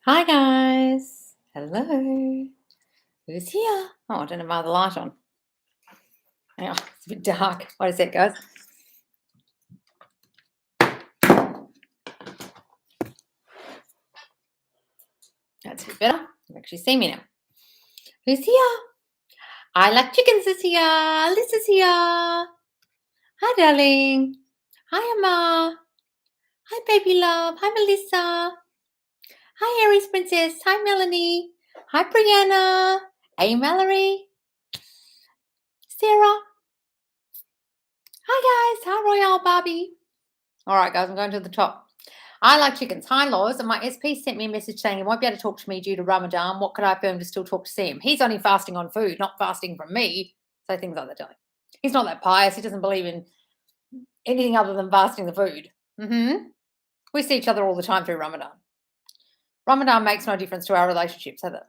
Hi guys. Hello. Who's here? Oh, I don't have my other light on. Hang on, it's a bit dark. What is that, guys? That's a bit better. You can actually see me now. Who's here? I like chickens is here. Alyssa's here. Hi, darling. Hi, Emma. Hi, baby love. Hi, Melissa. Hi, Aries Princess. Hi, Melanie. Hi, Brianna. Hey, Mallory. Sarah. Hi, guys. Hi, Royale Barbie. All right, guys, I'm going to the top. I like chickens. Hi, Laws. And my SP sent me a message saying he won't be able to talk to me due to Ramadan. What could I affirm to still talk to Sam? He's only fasting on food, not fasting from me. So things like that. He's not that pious. He doesn't believe in anything other than fasting the food. We see each other all the time through Ramadan. Ramadan makes no difference to our relationships, has it?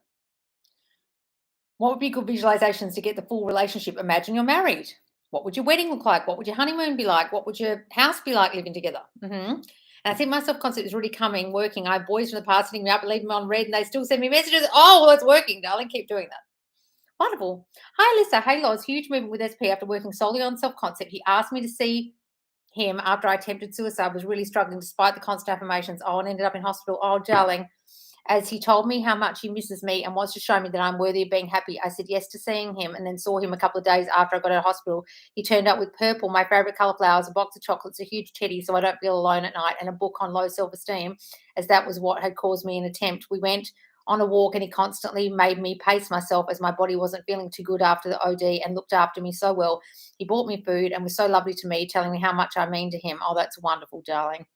What would be good visualizations to get the full relationship? Imagine you're married. What would your wedding look like? What would your honeymoon be like? What would your house be like living together? And I think my self-concept is really working. I have boys from the past hitting me up, leaving me on red, and they still send me messages. Oh, well, it's working, darling. Keep doing that. Wonderful. Hi, Lisa. Hey, Loz. Huge movement with SP after working solely on self-concept. He asked me to see him after I attempted suicide, was really struggling despite the constant affirmations. Oh, and ended up in hospital. Oh, darling. As he told me how much he misses me and wants to show me that I'm worthy of being happy, I said yes to seeing him and then saw him a couple of days after I got out of hospital. He turned up with purple, my favourite colour flowers, a box of chocolates, a huge teddy so I don't feel alone at night, and a book on low self-esteem, as that was what had caused me an attempt. We went on a walk and he constantly made me pace myself as my body wasn't feeling too good after the OD and looked after me so well. He bought me food and was so lovely to me, telling me how much I mean to him. Oh, that's wonderful, darling.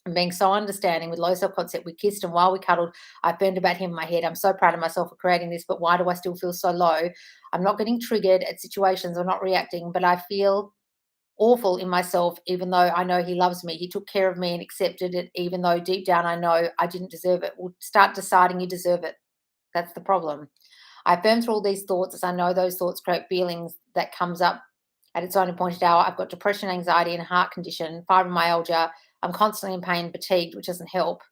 And being so understanding with low self-concept, we kissed, and while we cuddled, I burned about him in my head. I'm so proud of myself for creating this, but why do I still feel so low? I'm not getting triggered at situations or not reacting, but I feel awful in myself, even though I know he loves me. He took care of me and accepted it, even though deep down I know I didn't deserve it. Well, start deciding you deserve it. That's the problem. I affirm through all these thoughts as I know those thoughts create feelings that comes up at its own appointed hour. I've got depression, anxiety, and heart condition, fibromyalgia. I'm constantly in pain, fatigued, which doesn't help.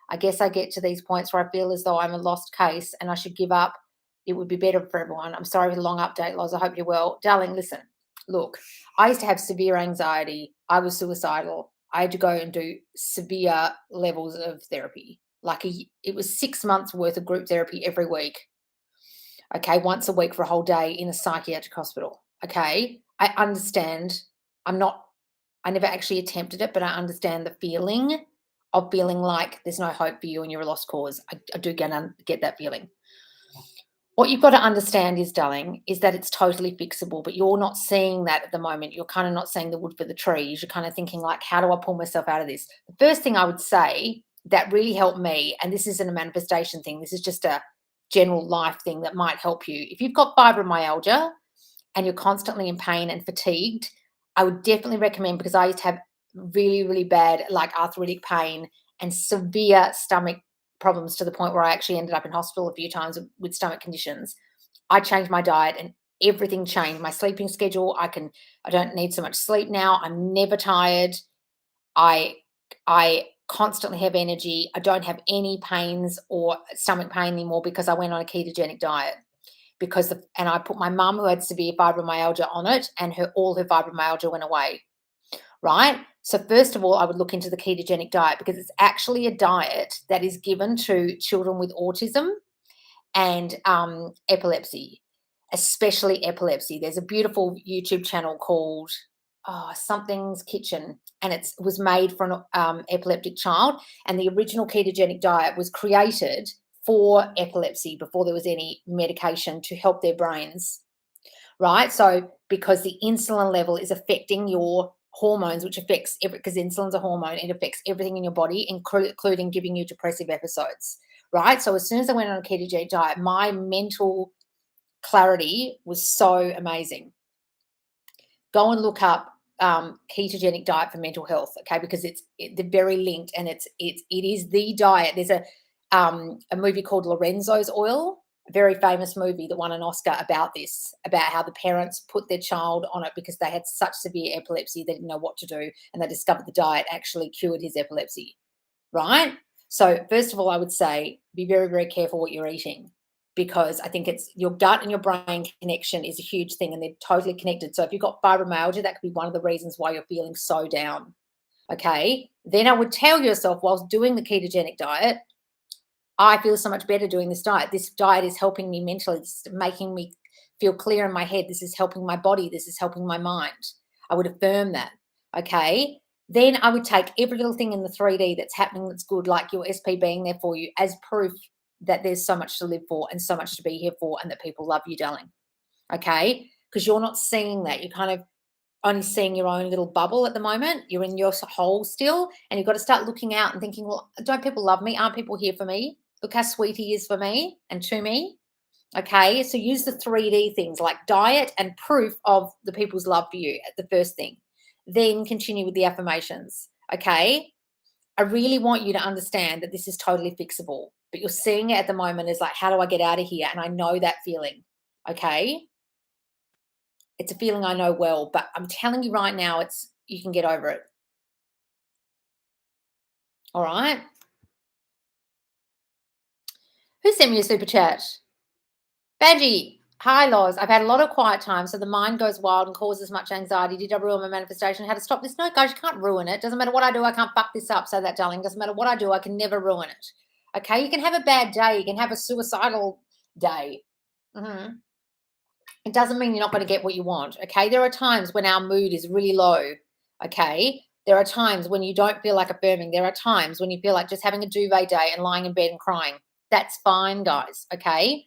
I guess I get to these points where I feel as though I'm a lost case and I should give up. It would be better for everyone. I'm sorry for the long update, Loz. I hope you're well. Darling, listen, look, I used to have severe anxiety. I was suicidal. I had to go and do severe levels of therapy. It was 6 months worth of group therapy every week. Okay, once a week for a whole day in a psychiatric hospital. Okay, I understand. I never actually attempted it, but I understand the feeling of feeling like there's no hope for you and you're a lost cause. I do get that feeling. What you've got to understand is, darling, is that it's totally fixable, but you're not seeing that at the moment. You're kind of not seeing the wood for the trees. You're kind of thinking like, how do I pull myself out of this? The first thing I would say that really helped me, and this isn't a manifestation thing, this is just a general life thing that might help you. If you've got fibromyalgia and you're constantly in pain and fatigued, I would definitely recommend, because I used to have really, really bad like arthritic pain and severe stomach problems to the point where I actually ended up in hospital a few times with stomach conditions. I changed my diet and everything changed. My sleeping schedule, I don't need so much sleep now. I'm never tired. I I constantly have energy. I don't have any pains or stomach pain anymore because I went on a ketogenic diet. And I put my mum, who had severe fibromyalgia, on it, and all her fibromyalgia went away. Right? So first of all, I would look into the ketogenic diet, because it's actually a diet that is given to children with autism and epilepsy, especially epilepsy. There's a beautiful YouTube channel called Something's Kitchen, and it was made for an epileptic child. And the original ketogenic diet was created for epilepsy before there was any medication to help their brains. Right? So because the insulin level is affecting your hormones, which affects because insulin's a hormone, it affects everything in your body, including giving you depressive episodes. Right? So as soon as I went on a ketogenic diet, my mental clarity was so amazing. Go and look up ketogenic diet for mental health, okay? Because they're very linked, and it is the diet. There's a movie called Lorenzo's Oil, a very famous movie that won an Oscar about this, about how the parents put their child on it because they had such severe epilepsy they didn't know what to do, and they discovered the diet actually cured his epilepsy. Right? So first of all, I would say be very, very careful what you're eating, because I think it's your gut and your brain connection is a huge thing, and they're totally connected. So if you've got fibromyalgia, that could be one of the reasons why you're feeling so down. Okay. Then I would tell yourself, whilst doing the ketogenic diet, I feel so much better doing this diet. This diet is helping me mentally. It's making me feel clear in my head. This is helping my body. This is helping my mind. I would affirm that. Okay. Then I would take every little thing in the 3D that's happening that's good, like your SP being there for you, as proof that there's so much to live for and so much to be here for, and that people love you, darling. Okay. Because you're not seeing that. You're kind of only seeing your own little bubble at the moment. You're in your hole still, and you've got to start looking out and thinking, well, don't people love me? Aren't people here for me? Look how sweet he is for me and to me. Okay, so use the 3D things like diet and proof of the people's love for you at the first thing. Then continue with the affirmations. Okay, I really want you to understand that this is totally fixable, but you're seeing it at the moment as like, how do I get out of here? And I know that feeling. Okay, it's a feeling I know well, but I'm telling you right now, you can get over it. All right. Who sent me a super chat? Benji, hi Loz. I've had a lot of quiet time, so the mind goes wild and causes much anxiety. Did I ruin my manifestation? How to stop this? No, guys, you can't ruin it. Doesn't matter what I do, I can't fuck this up. Say that, darling. Doesn't matter what I do, I can never ruin it. Okay, you can have a bad day. You can have a suicidal day. It doesn't mean you're not going to get what you want. Okay, there are times when our mood is really low. Okay, there are times when you don't feel like affirming. There are times when you feel like just having a duvet day and lying in bed and crying. That's fine, guys. Okay.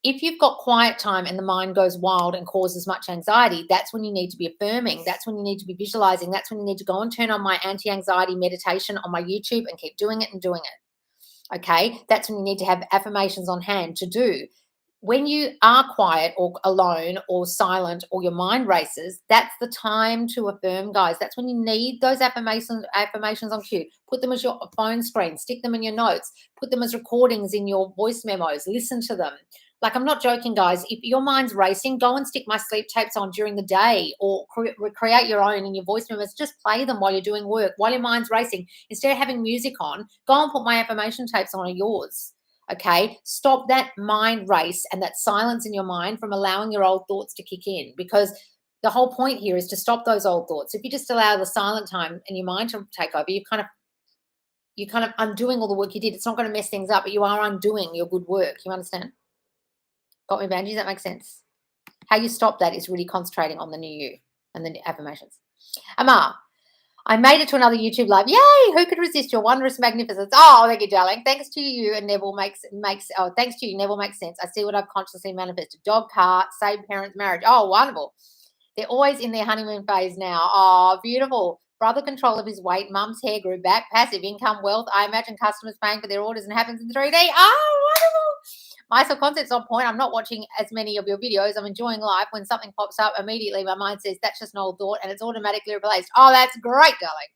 If you've got quiet time and the mind goes wild and causes much anxiety, that's when you need to be affirming. That's when you need to be visualizing. That's when you need to go and turn on my anti-anxiety meditation on my YouTube and keep doing it and doing it. Okay. That's when you need to have affirmations on hand to do. When you are quiet or alone or silent or your mind races, that's the time to affirm, guys. That's when you need those affirmations on cue. Put them as your phone screen, stick them in your notes, put them as recordings in your voice memos, listen to them. Like, I'm not joking, guys. If your mind's racing, go and stick my sleep tapes on during the day, or create your own in your voice memos. Just play them while you're doing work, while your mind's racing. Instead of having music on, go and put my affirmation tapes on yours. Okay, stop that mind race and that silence in your mind from allowing your old thoughts to kick in, because the whole point here is to stop those old thoughts. If you just allow the silent time and your mind to take over, you're kind of undoing all the work you did. It's not going to mess things up, but you are undoing your good work. You understand? Got me, Benji? Does that make sense? How you stop that is really concentrating on the new you and the affirmations. Amar, I made it to another YouTube live. Yay! Who could resist your wondrous magnificence? Oh, thank you, darling. Thanks to you, and Neville makes. Thanks to you, Neville makes sense. I see what I've consciously manifested. Dog, car, save parents, marriage. Oh, wonderful. They're always in their honeymoon phase now. Oh, beautiful. Brother control of his weight. Mum's hair grew back. Passive income, wealth. I imagine customers paying for their orders and happens in 3D. Oh, wonderful. My subconscious's on point. I'm not watching as many of your videos. I'm enjoying life. When something pops up, immediately my mind says, that's just an old thought, and it's automatically replaced. Oh, that's great, darling.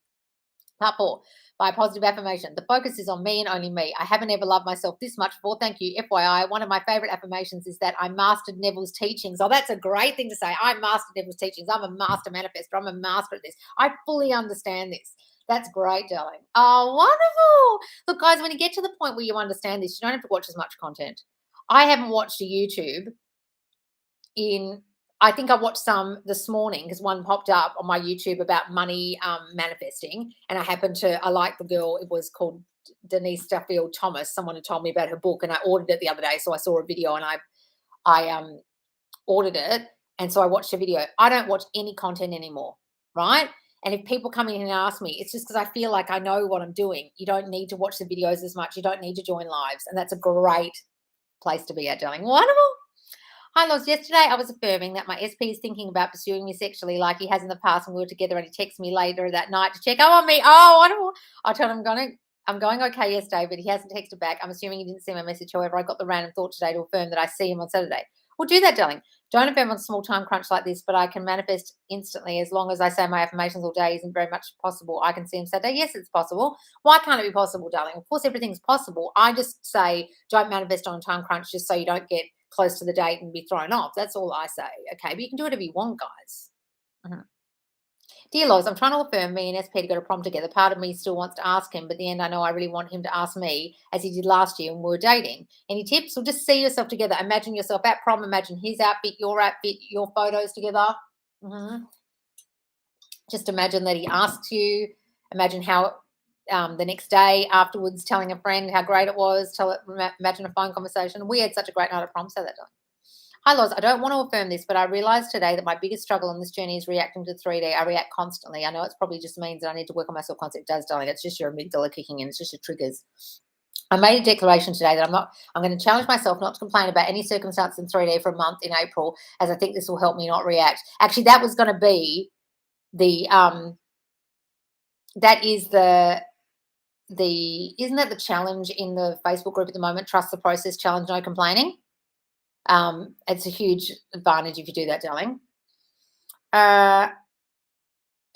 Part 4, by positive affirmation. The focus is on me and only me. I haven't ever loved myself this much before. Thank you. FYI, one of my favorite affirmations is that I mastered Neville's teachings. Oh, that's a great thing to say. I mastered Neville's teachings. I'm a master manifestor. I'm a master at this. I fully understand this. That's great, darling. Oh, wonderful. Look, guys, when you get to the point where you understand this, you don't have to watch as much content. I haven't watched a YouTube I think I watched some this morning because one popped up on my YouTube about money manifesting, and I like the girl. It was called Denise Duffield Thomas. Someone had told me about her book, and I ordered it the other day. So I saw a video, and I ordered it, and so I watched a video. I don't watch any content anymore, right? And if people come in and ask me, it's just because I feel like I know what I'm doing. You don't need to watch the videos as much. You don't need to join lives, and that's a great place to be at, darling. Wonderful. Hi, Loz. Yesterday, I was affirming that my SP is thinking about pursuing me sexually like he has in the past when we were together, and he texts me later that night to check up on me. Oh, wonderful. I told him I'm going okay yesterday, but he hasn't texted back. I'm assuming he didn't see my message. However, I got the random thought today to affirm that I see him on Saturday. Well, do that, darling. Don't affirm on a small time crunch like this, but I can manifest instantly as long as I say my affirmations all day. Isn't very much possible. I can see him Saturday. Yes, it's possible. Why can't it be possible, darling? Of course, everything's possible. I just say don't manifest on a time crunch just so you don't get close to the date and be thrown off. That's all I say. Okay, but you can do whatever you want, guys. Dear Loz, I'm trying to affirm me and SP to go to prom together. Part of me still wants to ask him, but at the end I know I really want him to ask me as he did last year when we were dating. Any tips? Or just see yourself together. Imagine yourself at prom. Imagine his outfit, your photos together. Mhm. Just imagine that he asks you. Imagine how the next day afterwards telling a friend how great it was. Imagine a phone conversation. We had such a great night at prom. Say that, darling. Hi, Loz. I don't want to affirm this, but I realized today that my biggest struggle on this journey is reacting to 3D. I react constantly. I know it's probably just means that I need to work on my self-concept. It does, darling. It's just your amygdala kicking in. It's just your triggers. I made a declaration today that I'm going to challenge myself not to complain about any circumstance in 3D for a month in April, as I think this will help me not react. Actually, that was going to be that is isn't that the challenge in the Facebook group at the moment? Trust the process, challenge, no complaining. It's a huge advantage if you do that, darling. Yeah,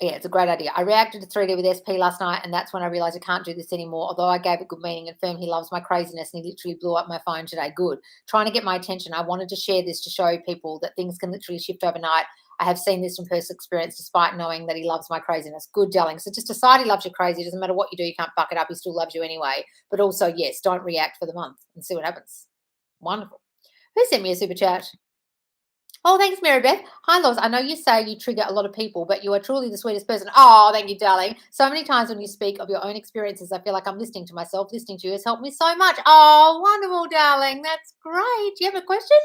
it's a great idea. I reacted to 3D with SP last night, and that's when I realized I can't do this anymore. Although I gave it good meaning and firm, he loves my craziness, and he literally blew up my phone today. Good. Trying to get my attention. I wanted to share this to show people that things can literally shift overnight. I have seen this from personal experience, despite knowing that he loves my craziness. Good, darling. So just decide he loves you crazy. It doesn't matter what you do. You can't buck it up. He still loves you anyway. But also, yes, don't react for the month and see what happens. Wonderful. Who sent me a super chat? Oh, thanks, Mary Beth. Hi, Loz. I know you say you trigger a lot of people, but you are truly the sweetest person. Oh, thank you, darling. So many times when you speak of your own experiences, I feel like I'm listening to myself. Listening to you has helped me so much. Oh, wonderful, darling. That's great. Do you have a question?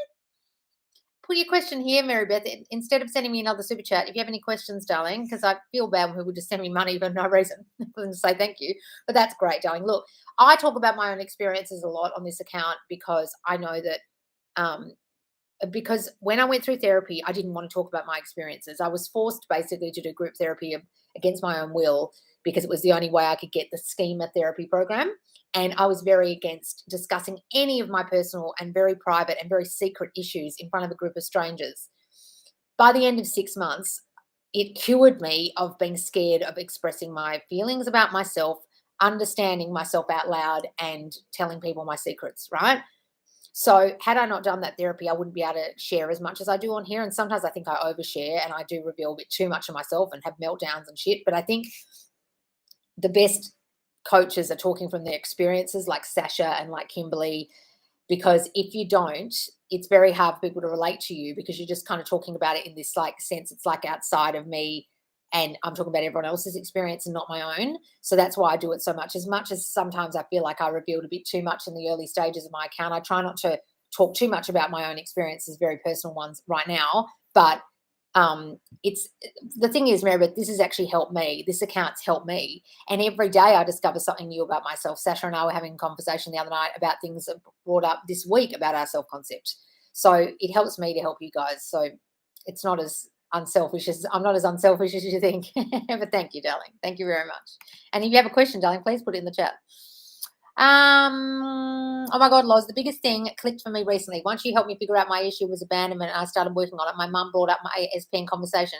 Put your question here, Mary Beth. Instead of sending me another super chat, if you have any questions, darling, because I feel bad when people just send me money for no reason and say thank you. But that's great, darling. Look, I talk about my own experiences a lot on this account because I know that because when I went through therapy, I didn't want to talk about my experiences. I was forced basically to do group therapy against my own will because it was the only way I could get the schema therapy program. And I was very against discussing any of my personal and very private and very secret issues in front of a group of strangers. By the end of 6 months, it cured me of being scared of expressing my feelings about myself, understanding myself out loud, and telling people my secrets, right? So had I not done that therapy, I wouldn't be able to share as much as I do on here. And sometimes I think I overshare and I do reveal a bit too much of myself and have meltdowns and shit. But I think the best coaches are talking from their experiences, like Sasha and like Kimberly, because if you don't, it's very hard for people to relate to you because you're just kind of talking about it in this like sense. It's like outside of me and I'm talking about everyone else's experience and not my own. So that's why I do it so much. As much as sometimes I feel like I revealed a bit too much in the early stages of my account, I try not to talk too much about my own experiences, very personal ones right now. But it's the thing is, Meredith, this has actually helped me. This account's helped me. And every day I discover something new about myself. Sasha and I were having a conversation the other night about things that brought up this week about our self-concept. So it helps me to help you guys. So it's not as unselfish as I'm not as unselfish as you think. But thank you, darling. Thank you very much. And if you have a question, darling, please put it in the chat. Oh my God, Loz, the biggest thing clicked for me recently. Once you helped me figure out my issue was abandonment and I started working on it, my mum brought up my ASP in conversation.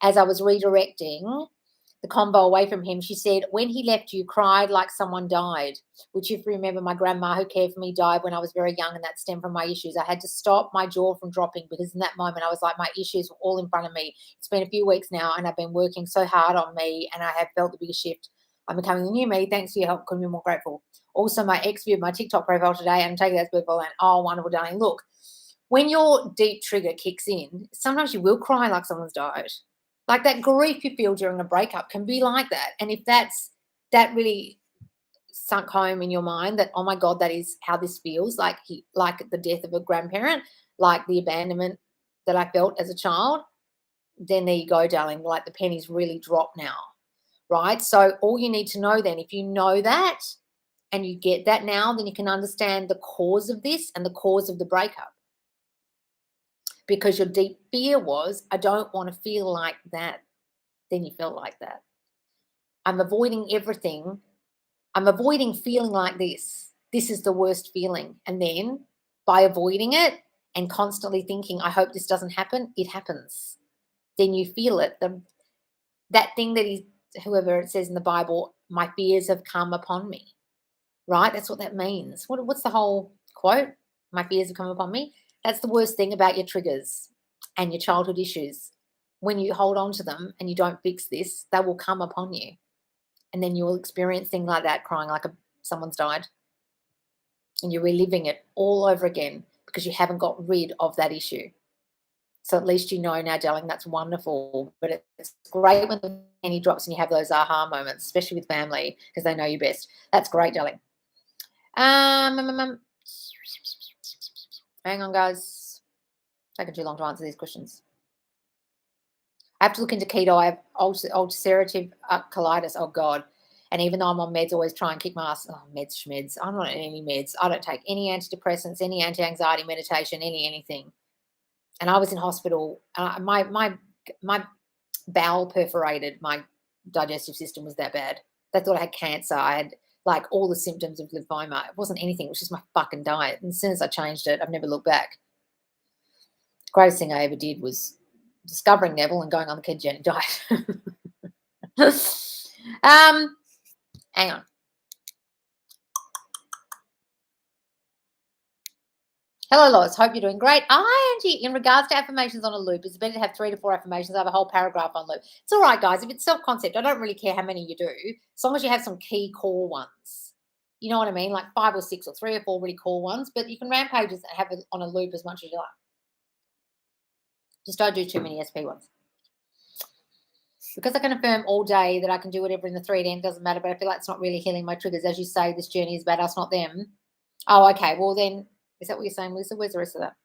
As I was redirecting the combo away from him, she said, when he left you, cried like someone died, which if you remember, my grandma who cared for me died when I was very young, and that stemmed from my issues. I had to stop my jaw from dropping because in that moment I was like, my issues were all in front of me. It's been a few weeks now and I've been working so hard on me and I have felt the biggest shift. I'm becoming the new me. Thanks for your help. Couldn't be more grateful. Also, my ex viewed my TikTok profile today and taking that beautiful and oh, wonderful, darling. Look, when your deep trigger kicks in, sometimes you will cry like someone's died. Like that grief you feel during a breakup can be like that. And if that really sunk home in your mind that, oh my God, that is how this feels, like the death of a grandparent, like the abandonment that I felt as a child, then there you go, darling. Like the pennies really drop now. Right? So all you need to know then, if you know that and you get that now, then you can understand the cause of this and the cause of the breakup. Because your deep fear was, I don't want to feel like that. Then you felt like that. I'm avoiding everything. I'm avoiding feeling like this. This is the worst feeling. And then by avoiding it and constantly thinking, I hope this doesn't happen, it happens. Then you feel it. That thing that whoever it says in the Bible, my fears have come upon me, right? That's what that means. What's the whole quote? My fears have come upon me. That's the worst thing about your triggers and your childhood issues. when you hold on to them and you don't fix this, they will come upon you. And then you'll experience things like that, crying like someone's died. And you're reliving it all over again because you haven't got rid of that issue. So at least you know now, darling, that's wonderful. But it's great when the penny drops and you have those aha moments, especially with family, because they know you best. That's great, darling. Hang on, guys. Taking too long to answer these questions. I have to look into keto. I have ulcerative colitis. Oh, God. And even though I'm on meds, always try and kick my ass. Oh, meds. I'm not on any meds. I don't take any antidepressants, any anti-anxiety medication, anything. And I was in hospital. My bowel perforated. My digestive system was that bad. They thought I had cancer. I had like all the symptoms of lymphoma. It wasn't anything. It was just my fucking diet. And as soon as I changed it, I've never looked back. Greatest thing I ever did was discovering Neville and going on the ketogenic diet. Hang on. Hello, Lois. Hope you're doing great. Angie, in regards to affirmations on a loop, it's better to have 3 to 4 affirmations. I have a whole paragraph on loop. It's all right, guys. If it's self-concept, I don't really care how many you do, as long as you have some key core ones. You know what I mean? Like 5 or 6 or 3 or 4 really core ones, but you can rampage and have it on a loop as much as you like. Just don't do too many SP ones. Because I can affirm all day that I can do whatever in the 3D, it doesn't matter, but I feel like it's not really healing my triggers. As you say, this journey is about us, not them. Oh, okay. Well, then, is that what you're saying, Melissa? Where's the rest of that?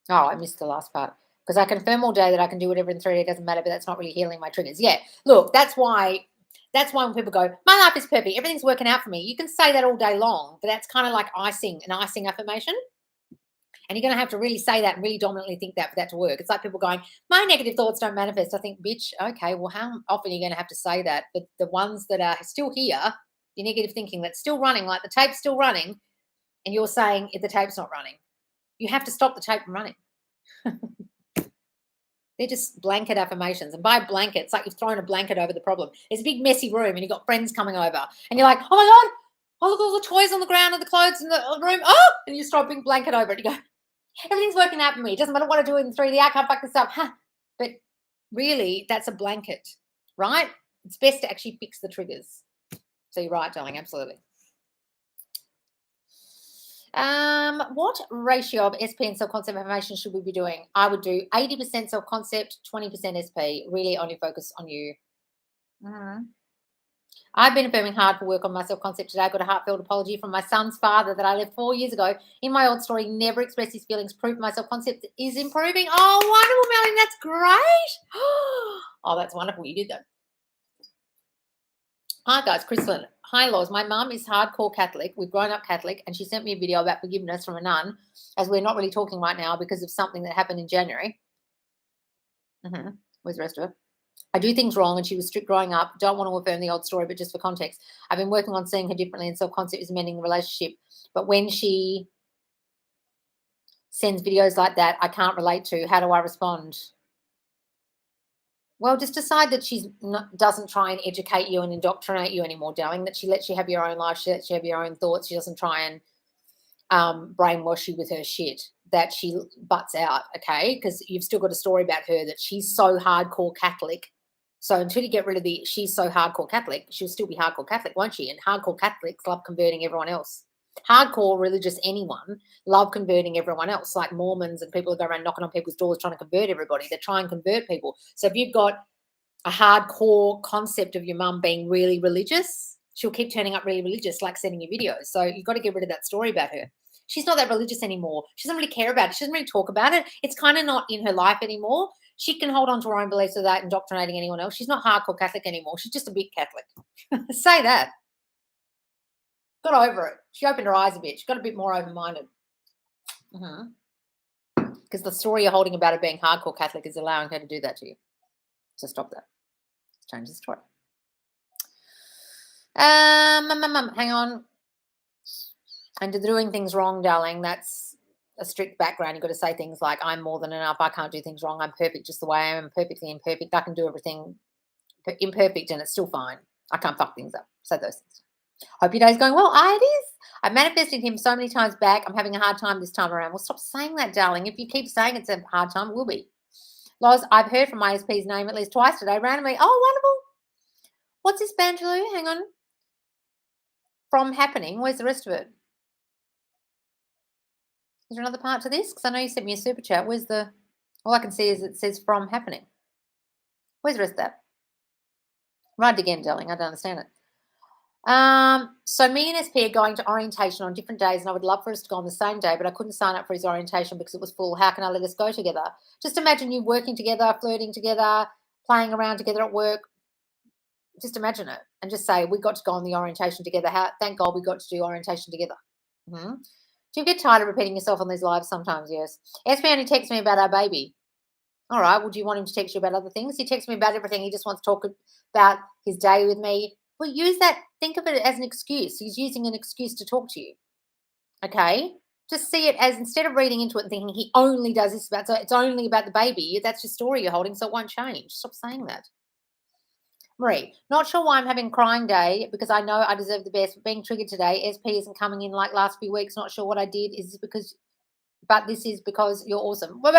Oh, I missed the last part. Because I confirm all day that I can do whatever in 3D, it doesn't matter, but that's not really healing my triggers. Yeah, look, that's why when people go, my life is perfect, everything's working out for me. You can say that all day long, but that's kind of like an icing affirmation. And you're going to have to really say that and really dominantly think that for that to work. It's like people going, my negative thoughts don't manifest. I think, bitch, okay, well, how often are you going to have to say that? But the ones that are still here, your negative thinking that's still running, like the tape's still running, and you're saying if the tape's not running, you have to stop the tape from running. They're just blanket affirmations. And by blanket, it's like you've thrown a blanket over the problem. It's a big messy room and you've got friends coming over. And you're like, oh, my God, oh, look, all the toys on the ground and the clothes in the room. Oh, and you throw a big blanket over it. You go, everything's working out for me. It doesn't matter what I do in 3D. I can't fuck this up. Huh. But really, that's a blanket, right? It's best to actually fix the triggers. So you're right, darling. Absolutely. What ratio of SP and self-concept affirmation should we be doing? I would do 80% self-concept, 20% SP. Really only focus on you. I've been affirming hard for work on my self-concept today. I got a heartfelt apology from my son's father that I left 4 years ago. In my old story, never expressed his feelings. Proof my self-concept is improving. Oh, wonderful, Melanie. That's great. Oh, that's wonderful. You did that. Hi, guys. Crystalline. Hi, Laws. My mum is hardcore Catholic. We've grown up Catholic, and she sent me a video about forgiveness from a nun, as we're not really talking right now because of something that happened in January. Where's the rest of it? I do things wrong, and she was strict growing up. Don't want to affirm the old story, but just for context. I've been working on seeing her differently, and self-concept is mending the relationship. But when she sends videos like that I can't relate to, how do I respond? Well, just decide that she doesn't try and educate you and indoctrinate you anymore, darling, that she lets you have your own life, she lets you have your own thoughts, she doesn't try and brainwash you with her shit, that she butts out, okay? Because you've still got a story about her that she's so hardcore Catholic. So until you get rid of the she's so hardcore Catholic, she'll still be hardcore Catholic, won't she? And hardcore Catholics love converting everyone else. Hardcore religious anyone love converting everyone else, like Mormons and people who go around knocking on people's doors trying to convert everybody. They try and convert people. So if you've got a hardcore concept of your mum being really religious, she'll keep turning up really religious, like sending you videos. So you've got to get rid of that story about her. She's not that religious anymore. She doesn't really care about it. She doesn't really talk about it. It's kind of not in her life anymore. She can hold on to her own beliefs without indoctrinating anyone else. She's not hardcore Catholic anymore. She's just a bit Catholic. Say that. Got over it. She opened her eyes a bit. She got a bit more open-minded. Because the story you're holding about her being hardcore Catholic is allowing her to do that to you. So stop that. Let's change the story. Hang on. And doing things wrong, darling, that's a strict background. You've got to say things like, I'm more than enough. I can't do things wrong. I'm perfect just the way I am. I'm perfectly imperfect. I can do everything imperfect and it's still fine. I can't fuck things up. Say those things. Hope your day's going well. It is. I manifested him so many times back. I'm having a hard time this time around. Well, stop saying that, darling. If you keep saying it's a hard time, it will be. Loz, I've heard from my SP's name at least twice today, randomly. Oh, wonderful. What's this, Banjaloo? Hang on. From happening. Where's the rest of it? Is there another part to this? Because I know you sent me a super chat. Where's the... All I can see is it says from happening. Where's the rest of that? Write it again, darling. I don't understand it. So me and SP are going to orientation on different days, and I would love for us to go on the same day, but I couldn't sign up for his orientation because it was full. How can I let us go together? Just imagine you working together, flirting together, playing around together at work. Just imagine it and just say, we got to go on the orientation together. Thank God we got to do orientation together. Mm-hmm. Do you get tired of repeating yourself on these lives? Sometimes, yes. SP only texts me about our baby. All right, well, do you want him to text you about other things? He texts me about everything. He just wants to talk about his day with me. Well, use that. Think of it as an excuse. He's using an excuse to talk to you. Okay? Just see it as, instead of reading into it and thinking he only does this about, so it's only about the baby. That's your story you're holding, so it won't change. Stop saying that. Marie, not sure why I'm having crying day because I know I deserve the best, but being triggered today. SP isn't coming in like last few weeks. Not sure what I did. Is this because... But this is because you're awesome. What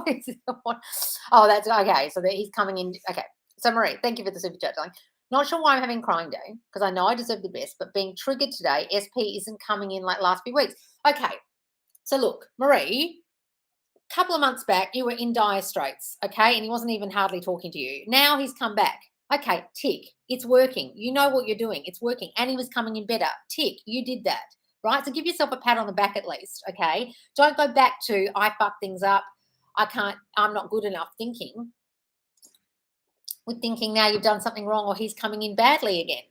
is it? Oh, that's okay. So that he's coming in. Okay. So Marie, thank you for the super chat, darling. Not sure why I'm having crying day because I know I deserve the best, but being triggered today, SP isn't coming in like last few weeks. Okay. So look, Marie, a couple of months back, you were in dire straits, okay? And he wasn't even hardly talking to you. Now he's come back. Okay, tick. It's working. You know what you're doing. It's working. And he was coming in better. Tick. You did that. Right? So give yourself a pat on the back at least, okay? Don't go back to, I fucked things up, I'm not good enough thinking. With thinking now you've done something wrong or he's coming in badly again.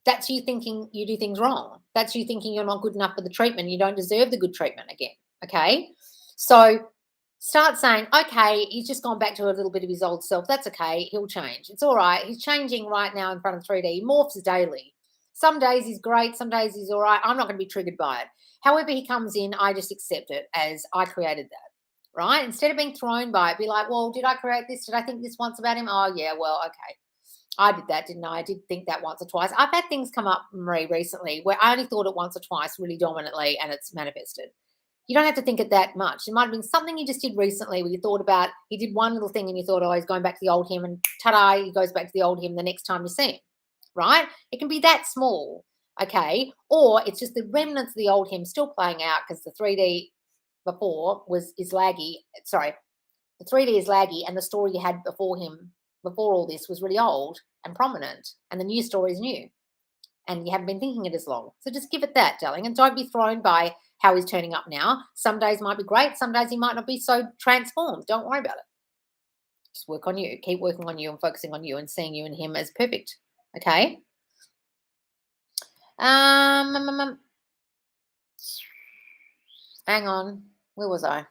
That's you thinking you do things wrong. That's you thinking you're not good enough for the treatment. You don't deserve the good treatment again, okay? So start saying, okay, he's just gone back to a little bit of his old self. That's okay. He'll change. It's all right. He's changing right now in front of 3D. He morphs daily. Some days he's great. Some days he's all right. I'm not going to be triggered by it. However he comes in, I just accept it as I created that, right? Instead of being thrown by it, be like, well, did I create this? Did I think this once about him? Oh, yeah, well, okay. I did that, didn't I? I did think that once or twice. I've had things come up, Marie, recently where I only thought it once or twice really dominantly and it's manifested. You don't have to think it that much. It might have been something you just did recently where you thought about, he did one little thing and you thought, oh, he's going back to the old him, and ta-da, he goes back to the old him the next time you see him. Right? It can be that small, okay? Or it's just the remnants of the old him still playing out because the 3D before is laggy. Sorry, the 3D is laggy and the story you had before him, before all this, was really old and prominent, and the new story is new and you haven't been thinking it as long. So just give it that, darling, and don't be thrown by how he's turning up now. Some days might be great. Some days he might not be so transformed. Don't worry about it. Just work on you. Keep working on you and focusing on you and seeing you and him as perfect. Okay. Hang on. Where was I?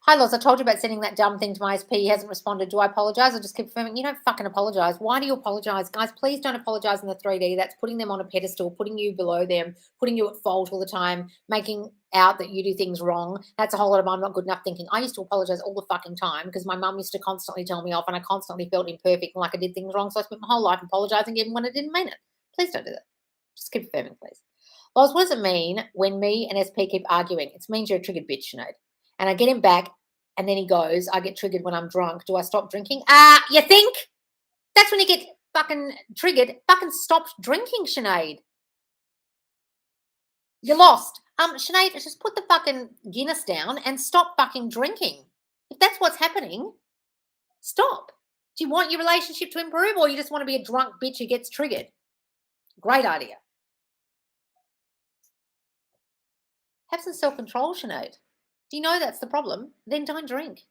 Hi, Loz. I told you about sending that dumb thing to my SP. He hasn't responded. Do I apologize? I just keep confirming. You don't fucking apologize. Why do you apologize? Guys, please don't apologize in the 3D. That's putting them on a pedestal, putting you below them, putting you at fault all the time, making out that you do things wrong. That's a whole lot of I'm not good enough thinking. I used to apologize all the fucking time because my mum used to constantly tell me off and I constantly felt imperfect and like I did things wrong. So I spent my whole life apologizing even when I didn't mean it. Please don't do that. Just keep affirming, please. Loz, what does it mean when me and SP keep arguing? It means you're a triggered bitch, Sinead. And I get him back. And then he goes, I get triggered when I'm drunk. Do I stop drinking? You think? That's when you get fucking triggered. Fucking stop drinking, Sinead. You're lost. Sinead, just put the fucking Guinness down and stop fucking drinking. If that's what's happening, stop. Do you want your relationship to improve or you just want to be a drunk bitch who gets triggered? Great idea. Have some self-control, Sinead. Do you know that's the problem? Then don't drink.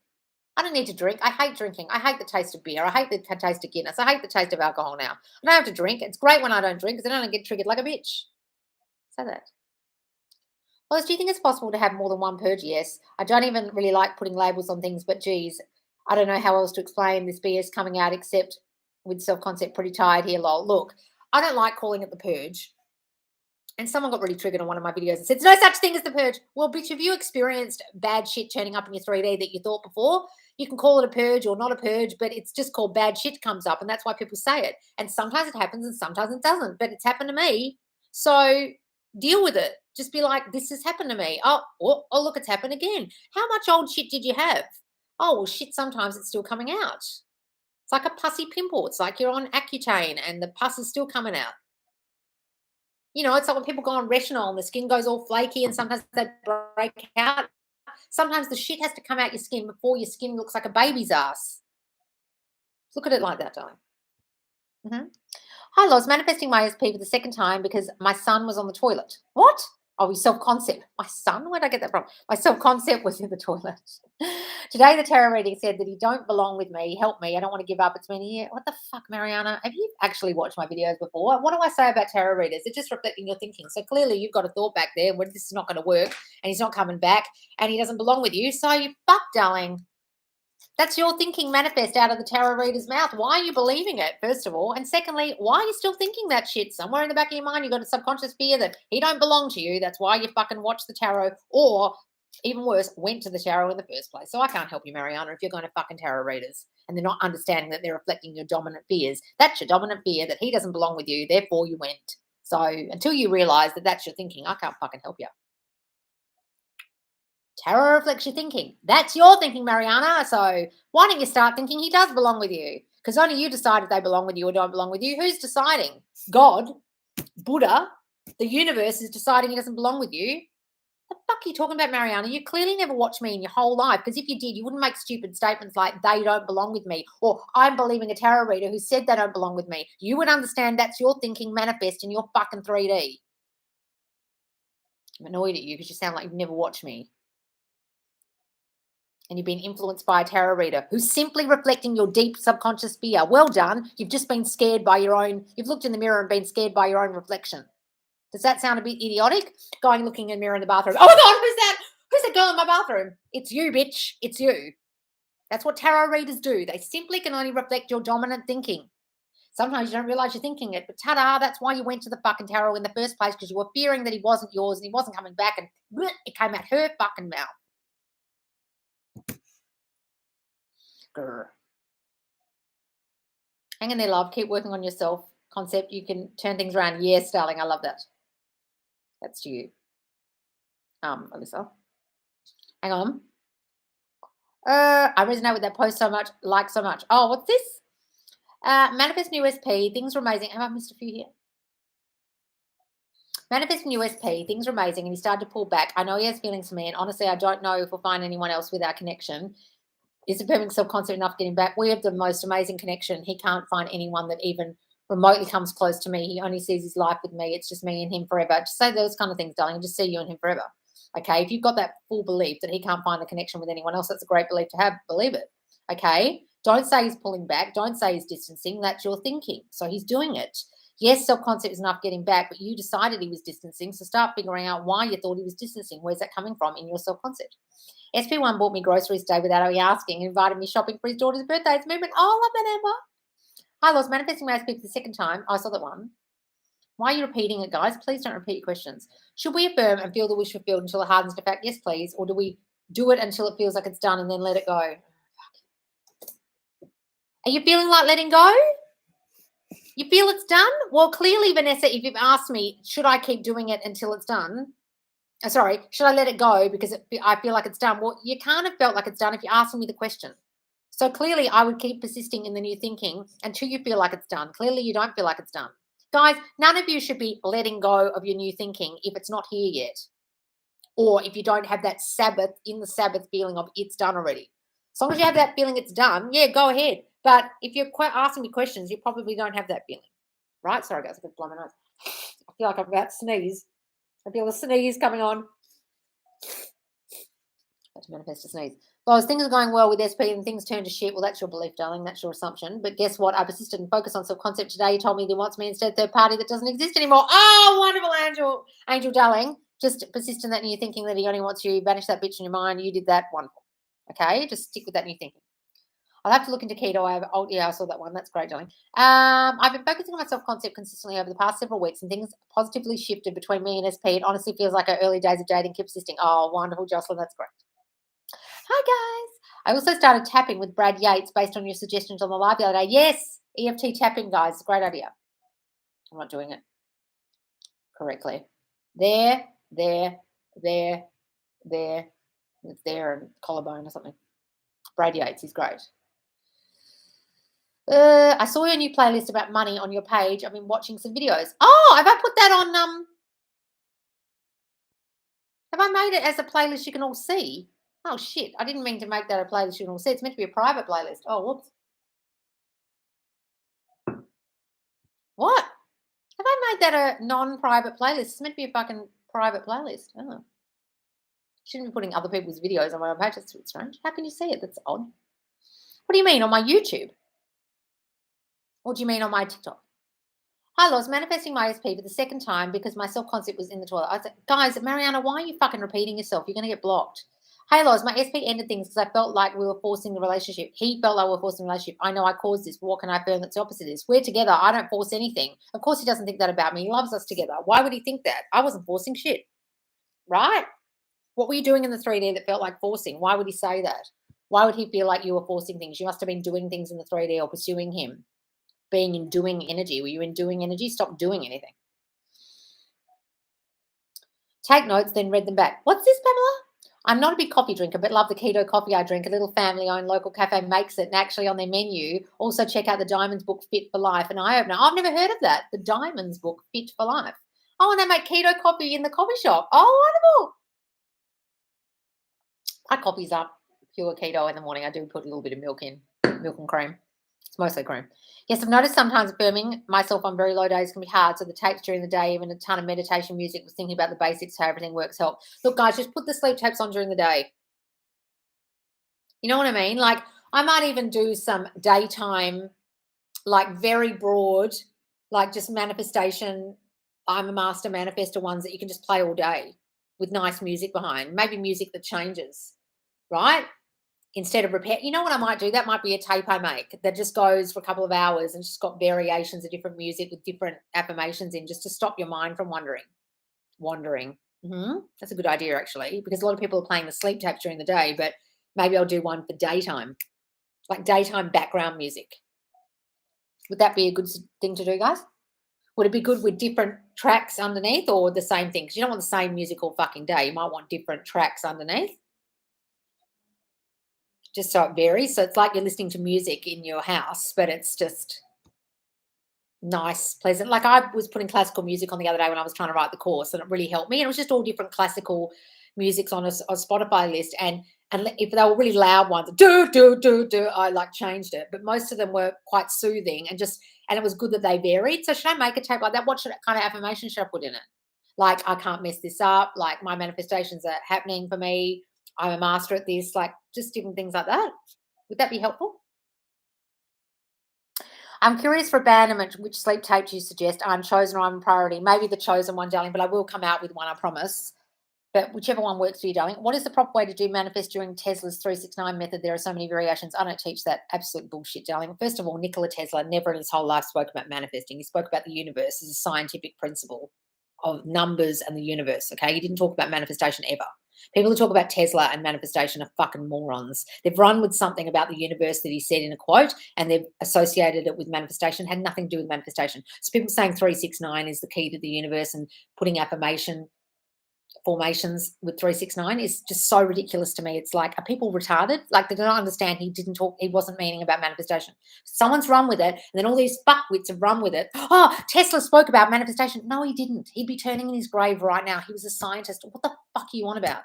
I don't need to drink. I hate drinking. I hate the taste of beer. I hate the taste of Guinness. I hate the taste of alcohol now. I don't have to drink. It's great when I don't drink because then I don't get triggered like a bitch. Say that. Well, do you think it's possible to have more than one purge? Yes. I don't even really like putting labels on things, but geez, I don't know how else to explain this BS coming out except with self-concept. Pretty tired here, lol. Look, I don't like calling it the purge. And someone got really triggered on one of my videos and said, there's no such thing as the purge. Well, bitch, have you experienced bad shit turning up in your 3D that you thought before? You can call it a purge or not a purge, but it's just called bad shit comes up, and that's why people say it. And sometimes it happens and sometimes it doesn't, but it's happened to me. So deal with it. Just be like, this has happened to me. Oh, look, it's happened again. How much old shit did you have? Oh, well, shit, sometimes it's still coming out. It's like a pussy pimple. It's like you're on Accutane and the pus is still coming out. You know, it's like when people go on retinol and the skin goes all flaky and sometimes they break out. Sometimes the shit has to come out your skin before your skin looks like a baby's ass. Look at it like that, darling. Mm-hmm. Hi, Loz. Manifesting my ESP for the second time because my son was on the toilet. What? Oh, his self-concept. My son? Where did I get that from? My self-concept was in the toilet. Today, the tarot reading said that he don't belong with me. Help me. I don't want to give up. It's been a year. What the fuck, Mariana? Have you actually watched my videos before? What do I say about tarot readers? They're just reflecting your thinking. So clearly, you've got a thought back there where this is not going to work and he's not coming back and he doesn't belong with you. So you fuck, darling. That's your thinking manifest out of the tarot reader's mouth. Why are you believing it, first of all? And secondly, why are you still thinking that shit? Somewhere in the back of your mind, you've got a subconscious fear that he don't belong to you. That's why you fucking watch the tarot, or even worse, went to the tarot in the first place. So I can't help you, Mariana, if you're going to fucking tarot readers and they're not understanding that they're reflecting your dominant fears. That's your dominant fear, that he doesn't belong with you, therefore you went. So until you realize that that's your thinking, I can't fucking help you. Tarot reflects your thinking. That's your thinking, Mariana. So why don't you start thinking he does belong with you? Because only you decide if they belong with you or don't belong with you. Who's deciding? God, Buddha, the universe is deciding he doesn't belong with you. The fuck are you talking about, Mariana? You clearly never watched me in your whole life, because if you did, you wouldn't make stupid statements like they don't belong with me, or I'm believing a tarot reader who said they don't belong with me. You would understand that's your thinking manifest in your fucking 3D. I'm annoyed at you because you sound like you've never watched me. And you've been influenced by a tarot reader who's simply reflecting your deep subconscious fear. Well done. You've just been scared by your own, you've looked in the mirror and been scared by your own reflection. Does that sound a bit idiotic? Going looking in the mirror in the bathroom. Oh my God, who's that? Who's that girl in my bathroom? It's you, bitch. It's you. That's what tarot readers do. They simply can only reflect your dominant thinking. Sometimes you don't realize you're thinking it, but ta-da, that's why you went to the fucking tarot in the first place, because you were fearing that he wasn't yours and he wasn't coming back, and it came out her fucking mouth. Grr. Hang in there, love. Keep working on yourself. Concept, you can turn things around. Yes, darling, I love that. That's to you. Alyssa. Hang on. I resonate with that post so much, like so much. Oh, what's this? Manifest USP, things are amazing. Have I missed a few here? Manifest USP, things are amazing, and he started to pull back. I know he has feelings for me, and honestly, I don't know if we'll find anyone else with our connection. Is the permanent self-concept enough getting back? We have the most amazing connection. He can't find anyone that even remotely comes close to me. He only sees his life with me. It's just me and him forever. Just say those kind of things, darling. Just see you and him forever. Okay, if you've got that full belief that he can't find the connection with anyone else, that's a great belief to have. Believe it. Okay, don't say he's pulling back. Don't say he's distancing. That's your thinking. So he's doing it. Yes, self-concept is enough getting back, but you decided he was distancing. So start figuring out why you thought he was distancing. Where's that coming from in your self-concept? SP1 bought me groceries today without me asking and invited me shopping for his daughter's birthday. It's movement. Oh, love that, Amber. Hi, Loz. Manifesting my SP for the second time. Oh, I saw that one. Why are you repeating it, guys? Please don't repeat your questions. Should we affirm and feel the wish fulfilled until it hardens to fact? Yes, please. Or do we do it until it feels like it's done and then let it go? Are you feeling like letting go? You feel it's done? Well, clearly, Vanessa, if you've asked me, should I keep doing it until it's done? Sorry, should I let it go because I feel like it's done? Well, you can't have felt like it's done if you're asking me the question. So clearly, I would keep persisting in the new thinking until you feel like it's done. Clearly, you don't feel like it's done. Guys, none of you should be letting go of your new thinking if it's not here yet, or if you don't have that Sabbath feeling of it's done already. As long as you have that feeling it's done, yeah, go ahead. But if you're asking me questions, you probably don't have that feeling, right? Sorry, guys, I could blow my nose. I feel like I'm about to sneeze. I feel a sneeze coming on. Got to manifest a sneeze. Well, as things are going well with SP and things turn to shit, well, that's your belief, darling. That's your assumption. But guess what? I persisted and focused on self-concept today. You told me he wants me instead third party that doesn't exist anymore. Oh, wonderful, Angel. Angel, darling. Just persist in that new thinking that he only wants you. Banish that bitch in your mind. You did that. Wonderful. Okay? Just stick with that new thinking. I'll have to look into keto. I saw that one. That's great, darling. I've been focusing on my self-concept consistently over the past several weeks, and things positively shifted between me and SP. It honestly feels like our early days of dating keep persisting. Oh, wonderful, Jocelyn. That's great. Hi, guys. I also started tapping with Brad Yates based on your suggestions on the live the other day. Yes, EFT tapping, guys. Great idea. I'm not doing it correctly. There, there, there, there. It's there and collarbone or something. Brad Yates is great. I saw your new playlist about money on your page. I've been watching some videos. Oh, have I put that on? Have I made it as a playlist you can all see? Oh shit! I didn't mean to make that a playlist you can all see. It's meant to be a private playlist. Oh, whoops. What? Have I made that a non-private playlist? It's meant to be a fucking private playlist. Oh. Shouldn't be putting other people's videos on my own page. That's a bit strange. How can you see it? That's odd. What do you mean on my YouTube? Or do you mean on my TikTok? Hi, Loz, manifesting my SP for the second time because my self-concept was in the toilet. I said, guys, Mariana, why are you fucking repeating yourself? You're going to get blocked. Hey, Loz, my SP ended things because I felt like we were forcing the relationship. He felt like we were forcing the relationship. I know I caused this, but what can I affirm that's the opposite is? We're together. I don't force anything. Of course he doesn't think that about me. He loves us together. Why would he think that? I wasn't forcing shit, right? What were you doing in the 3D that felt like forcing? Why would he say that? Why would he feel like you were forcing things? You must have been doing things in the 3D or pursuing him. Being in doing energy. Were you in doing energy? Stop doing anything. Take notes, then read them back. What's this, Pamela? I'm not a big coffee drinker, but love the keto coffee I drink. A little family-owned local cafe makes it, and actually on their menu, also check out the Diamonds book, Fit for Life. And I opener. I've never heard of that. The Diamonds book, Fit for Life. Oh, and they make keto coffee in the coffee shop. Oh, wonderful. My coffee's up pure keto in the morning. I do put a little bit of milk in, milk and cream. It's mostly cream. Yes, I've noticed sometimes affirming myself on very low days can be hard. So the tapes during the day, even a ton of meditation music, was thinking about the basics, how everything works, help. Look, guys, just put the sleep tapes on during the day. You know what I mean? Like I might even do some daytime, like very broad, like just manifestation. I'm a master manifester ones that you can just play all day with nice music behind, maybe music that changes, right? Instead of repair, you know what I might do? That might be a tape I make that just goes for a couple of hours and just got variations of different music with different affirmations in, just to stop your mind from wandering. That's a good idea, actually, because a lot of people are playing the sleep tapes during the day, but maybe I'll do one for daytime, like daytime background music. Would that be a good thing to do, guys? Would it be good with different tracks underneath or the same thing? Because you don't want the same music all fucking day. You might want different tracks underneath, just so it varies. So it's like you're listening to music in your house, but it's just nice, pleasant. Like I was putting classical music on the other day when I was trying to write the course, and it really helped me. And it was just all different classical musics on a Spotify list. And if they were really loud ones, I like changed it. But most of them were quite soothing and it was good that they varied. So should I make a tape like that? What kind of affirmation should I put in it? Like, I can't mess this up. Like, my manifestations are happening for me. I'm a master at this. Like, just different things like that. Would that be helpful? I'm curious for abandonment, which sleep tape do you suggest? I'm chosen or I'm priority. Maybe the chosen one, darling, but I will come out with one, I promise. But whichever one works for you, darling. What is the proper way to do manifest during Tesla's 369 method? There are so many variations. I don't teach that absolute bullshit, darling. First of all, Nikola Tesla never in his whole life spoke about manifesting. He spoke about the universe as a scientific principle of numbers and the universe, okay? He didn't talk about manifestation ever. People who talk about Tesla and manifestation are fucking morons. They've run with something about the universe that he said in a quote, and they've associated it with manifestation. Had nothing to do with manifestation. So people saying 369 is the key to the universe and putting affirmation formations with 369 is just so ridiculous to me. It's like, are people retarded? Like, they don't understand he wasn't meaning about manifestation. Someone's run with it, and then all these fuckwits have run with it. Oh, Tesla spoke about manifestation. No, he didn't. He'd be turning in his grave right now. He was a scientist. What the fuck are you on about?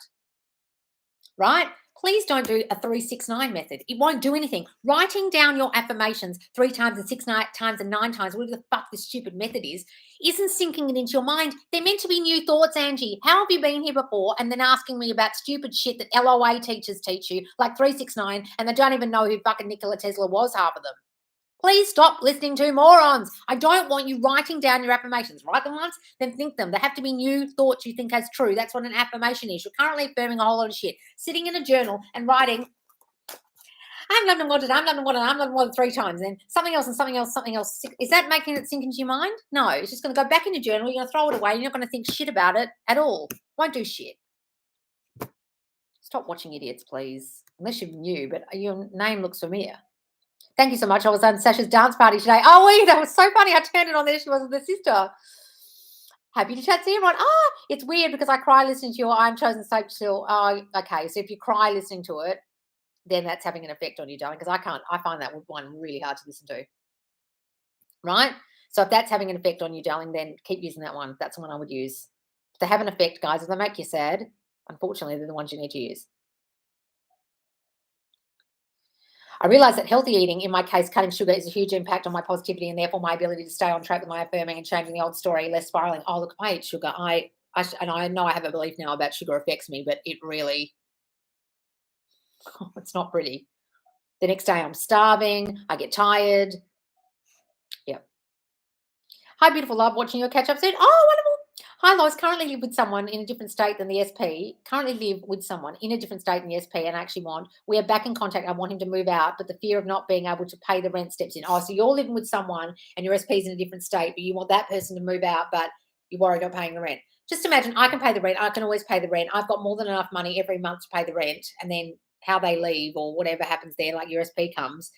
Right? Please don't do a 369 method. It won't do anything. Writing down your affirmations 3 times and 6 times and 9 times, whatever the fuck this stupid method is, isn't sinking it into your mind. They're meant to be new thoughts, Angie. How have you been here before and then asking me about stupid shit that LOA teachers teach you, like 369, and they don't even know who fucking Nikola Tesla was, half of them? Please stop listening to morons. I don't want you writing down your affirmations. Write them once, then think them. They have to be new thoughts you think as true. That's what an affirmation is. You're currently affirming a whole lot of shit. Sitting in a journal and writing, I'm London wanted, I'm London wanted, I'm London wanted 3 times, then something else and something else, something else. Is that making it sink into your mind? No, it's just going to go back in your journal. You're going to throw it away. You're not going to think shit about it at all. Won't do shit. Stop watching idiots, please. Unless you're new, but your name looks familiar. Thank you so much. I was on Sasha's dance party today. Oh, wait, that was so funny. I turned it on there. She wasn't the sister. Happy to chat to everyone. It's weird because I cry listening to your I'm Chosen Soap Still. Oh, okay. So if you cry listening to it, then that's having an effect on you, darling, because I find that one really hard to listen to. Right? So if that's having an effect on you, darling, then keep using that one. That's the one I would use. If they have an effect, guys, if they make you sad, unfortunately, they're the ones you need to use. I realize that healthy eating, in my case, cutting sugar, is a huge impact on my positivity and therefore my ability to stay on track with my affirming and changing the old story, less spiraling. Oh, look, I eat sugar. And I know I have a belief now about sugar affects me, but it really, it's not pretty. The next day I'm starving. I get tired. Yeah. Hi, beautiful love. Watching your catch up soon. Oh, wonderful. Hi, Lois. Currently live with someone in a different state than the SP. Currently live with someone in a different state than the SP, and I actually we are back in contact. I want him to move out, but the fear of not being able to pay the rent steps in. Oh, so you're living with someone and your SP is in a different state, but you want that person to move out, but you're worried about paying the rent. Just imagine I can pay the rent. I can always pay the rent. I've got more than enough money every month to pay the rent, and then how they leave or whatever happens there, like your SP comes,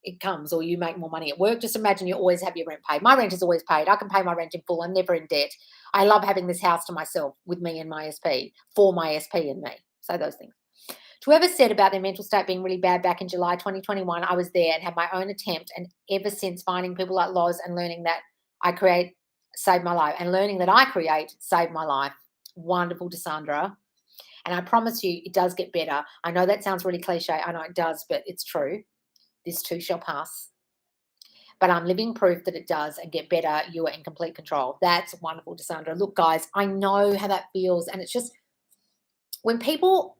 it comes, or you make more money at work. Just imagine you always have your rent paid. My rent is always paid. I can pay my rent in full. I'm never in debt. I love having this house to myself with me and my SP, for my SP and me. So those things. To whoever said about their mental state being really bad back in July 2021, I was there and had my own attempt. And ever since, finding people like Loz and learning that I create saved my life, and learning that I create saved my life. Wonderful, Cassandra. And I promise you, it does get better. I know that sounds really cliche. I know it does, but it's true. This too shall pass. But I'm living proof that it does and get better. You are in complete control. That's wonderful, Cassandra. Look, guys, I know how that feels. And it's just when people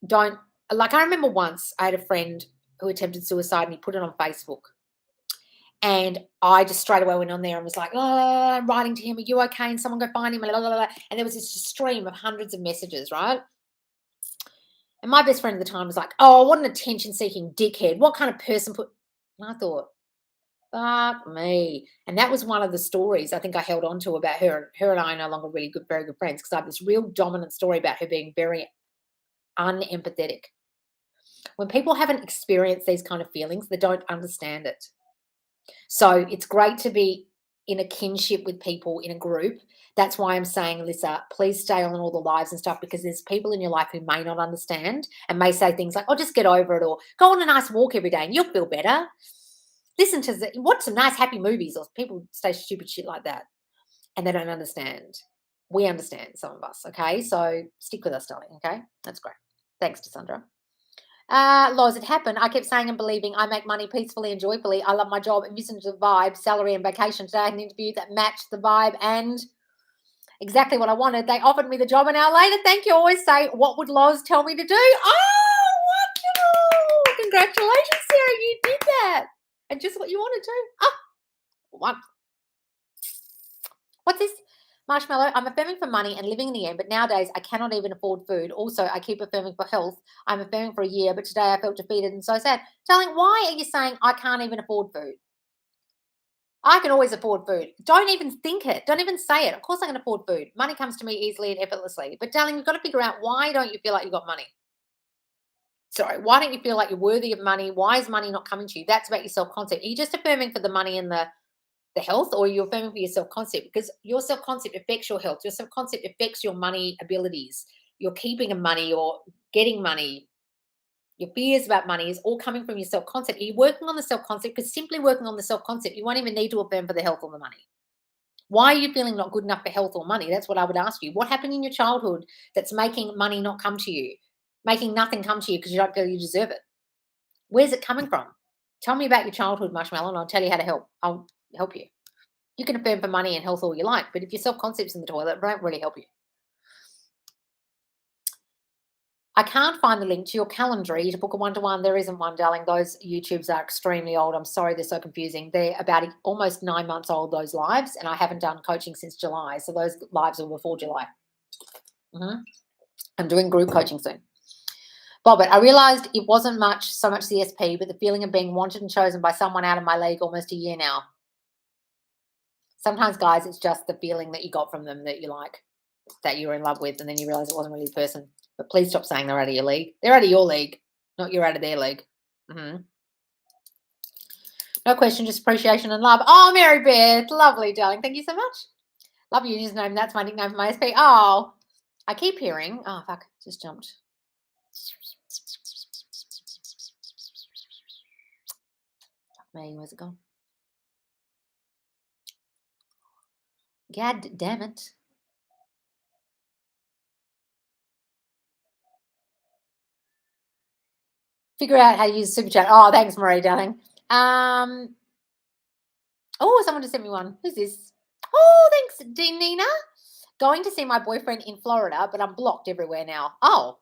don't, like, I remember once I had a friend who attempted suicide and he put it on Facebook. And I just straight away went on there and was like, oh, I'm writing to him. Are you okay? And someone go find him. And there was this stream of hundreds of messages, right? And my best friend at the time was like, oh, what an attention-seeking dickhead. What kind of person put... And I thought, fuck me. And that was one of the stories I think I held on to about her. Her and I are no longer really good, very good friends, because I have this real dominant story about her being very unempathetic. When people haven't experienced these kind of feelings, they don't understand it. So it's great to be in a kinship with people in a group. That's why I'm saying, Alyssa, please stay on all the lives and stuff, because there's people in your life who may not understand and may say things like, oh, just get over it, or go on a nice walk every day and you'll feel better. Listen to watch some nice happy movies, or people say stupid shit like that and they don't understand. We understand, some of us, okay? So stick with us, darling, okay? That's great. Thanks, Cassandra. Loz, it happened. I kept saying and believing I make money peacefully and joyfully. I love my job and listen to the vibe, salary and vacation. Today I had an interview that matched the vibe and exactly what I wanted. They offered me the job an hour later. Thank you. Always say, what would Loz tell me to do? Oh, wonderful. Congratulations, Sarah. You did that. And just what you wanted to. Oh, what? What's this? Marshmallow, I'm affirming for money and living in the end, but nowadays I cannot even afford food. Also, I keep affirming for health. I'm affirming for a year, but today I felt defeated and so sad. Darling, why are you saying I can't even afford food? I can always afford food. Don't even think it. Don't even say it. Of course I can afford food. Money comes to me easily and effortlessly. But darling, you've got to figure out, why don't you feel like you've got money? Sorry, why don't you feel like you're worthy of money? Why is money not coming to you? That's about your self-concept. Are you just affirming for the money and the health, or you're affirming for your self-concept? Because your self-concept affects your health. Your self-concept affects your money abilities. Your keeping of money or getting money. Your fears about money is all coming from your self-concept. Are you working on the self-concept? Because simply working on the self-concept, you won't even need to affirm for the health or the money. Why are you feeling not good enough for health or money? That's what I would ask you. What happened in your childhood that's making money not come to you? Making nothing come to you because you don't feel you deserve it? Where's it coming from? Tell me about your childhood, Marshmallow, and I'll tell you how to help. I'll help you. You can affirm for money and health all you like, but if your self-concept's in the toilet, it won't really help you. I can't find the link to your calendar to book a one-to-one. There isn't one, darling. Those YouTubes are extremely old. I'm sorry they're so confusing. They're about almost 9 months old, those lives, and I haven't done coaching since July. So those lives are before July. I'm doing group coaching soon. Bobbit, I realised it wasn't so much the SP, but the feeling of being wanted and chosen by someone out of my league almost a year now. Sometimes, guys, it's just the feeling that you got from them that you like, that you were in love with, and then you realise it wasn't really the person. But please stop saying they're out of your league. They're out of your league, not you're out of their league. No question, just appreciation and love. Oh, Mary Beth, lovely, darling. Thank you so much. Love your username. That's my nickname for my SP. Oh, I keep hearing. Oh, fuck, just jumped. Fuck me, where's it gone? God damn it. Figure out how to use super chat. Oh, thanks, Marie, darling. Oh, someone just sent me one. Who's this? Oh, thanks, Nina. Going to see my boyfriend in Florida, but I'm blocked everywhere now. Oh,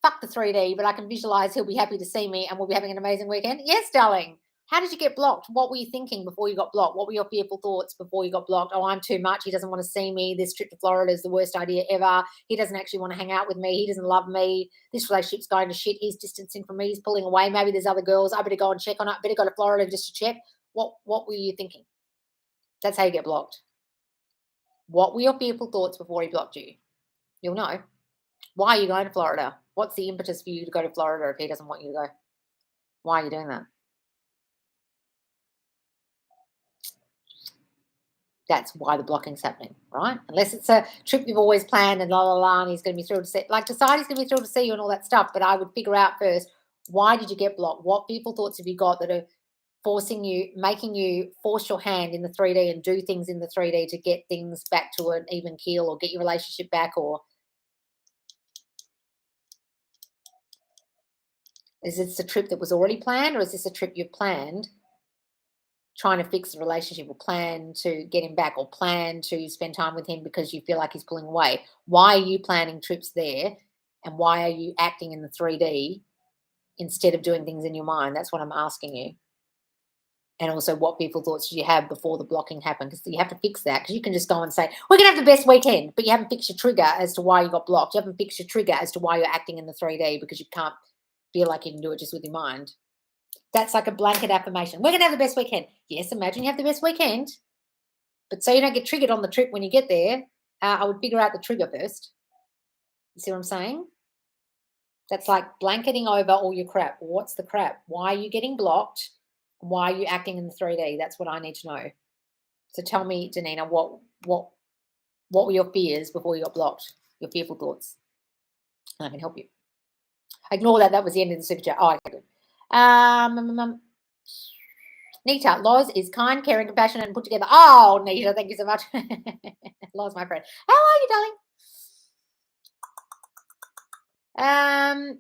fuck the 3D, but I can visualize he'll be happy to see me and we'll be having an amazing weekend. Yes, darling. How did you get blocked? What were you thinking before you got blocked? What were your fearful thoughts before you got blocked? Oh, I'm too much. He doesn't want to see me. This trip to Florida is the worst idea ever. He doesn't actually want to hang out with me. He doesn't love me. This relationship's going to shit. He's distancing from me. He's pulling away. Maybe there's other girls. I better go and check on it. I better go to Florida just to check. What were you thinking? That's how you get blocked. What were your fearful thoughts before he blocked you? You'll know. Why are you going to Florida? What's the impetus for you to go to Florida if he doesn't want you to go? Why are you doing that? That's why the blocking's happening, right? Unless it's a trip you've always planned and la la la, and he's going to be thrilled to see, like, decide he's going to be thrilled to see you and all that stuff. But I would figure out first, why did you get blocked? What fearful thoughts have you got that are forcing you, making you force your hand in the 3D and do things in the 3D to get things back to an even keel or get your relationship back? Or is this a trip that was already planned, or is this a trip you've planned trying to fix the relationship, or plan to get him back, or plan to spend time with him because you feel like he's pulling away? Why are you planning trips there, and why are you acting in the 3D instead of doing things in your mind? That's what I'm asking you. And also, what fearful thoughts did you have before the blocking happened? Because you have to fix that, because you can just go and say, we're going to have the best weekend, but you haven't fixed your trigger as to why you got blocked. You haven't fixed your trigger as to why you're acting in the 3D, because you can't feel like you can do it just with your mind. That's like a blanket affirmation. We're going to have the best weekend. Yes, imagine you have the best weekend. But so you don't get triggered on the trip when you get there, I would figure out the trigger first. You see what I'm saying? That's like blanketing over all your crap. What's the crap? Why are you getting blocked? Why are you acting in the 3D? That's what I need to know. So tell me, Danina, what were your fears before you got blocked? Your fearful thoughts. And I can help you. Ignore that. That was the end of the super chat. Oh, okay, good. Nita, Loz is kind, caring, compassionate, and put together. Oh, Nita, thank you so much. Loz, my friend. How are you, darling?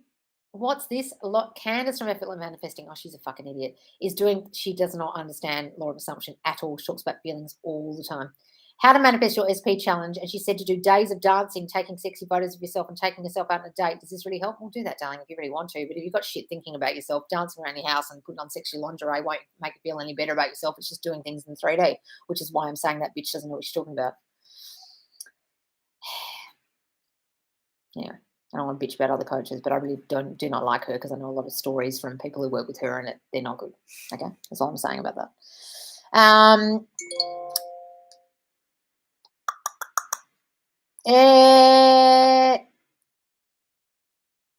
What's this? Candace from Effortless Manifesting. Oh, she's a fucking idiot. She does not understand law of assumption at all. She talks about feelings all the time. How to manifest your SP challenge. And she said to do days of dancing, taking sexy photos of yourself and taking yourself out on a date. Does this really help? We'll do that, darling, if you really want to. But if you've got shit thinking about yourself, dancing around your house and putting on sexy lingerie won't make you feel any better about yourself. It's just doing things in 3D, which is why I'm saying that bitch doesn't know what she's talking about. Yeah. I don't want to bitch about other coaches, but I really do not like her, because I know a lot of stories from people who work with her and they're not good. Okay, that's all I'm saying about that.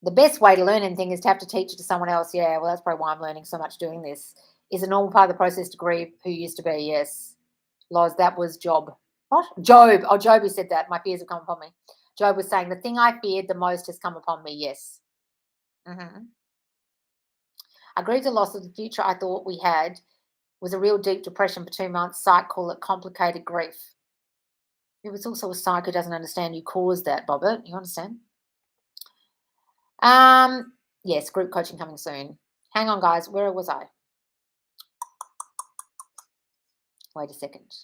The best way to learn anything is to have to teach it to someone else. Yeah, well, that's probably why I'm learning so much doing this. Is a normal part of the process to grieve who used to be. Yes. Loz, that was Job. What? Job. Oh, Job who said that. My fears have come upon me. Job was saying, the thing I feared the most has come upon me. Yes. I grieved the loss of the future I thought we had was a real deep depression for 2 months. Psych call it complicated grief. It was also a psych who doesn't understand you caused that, Bobbert. You understand? Yes, group coaching coming soon. Hang on, guys. Where was I? Wait a second.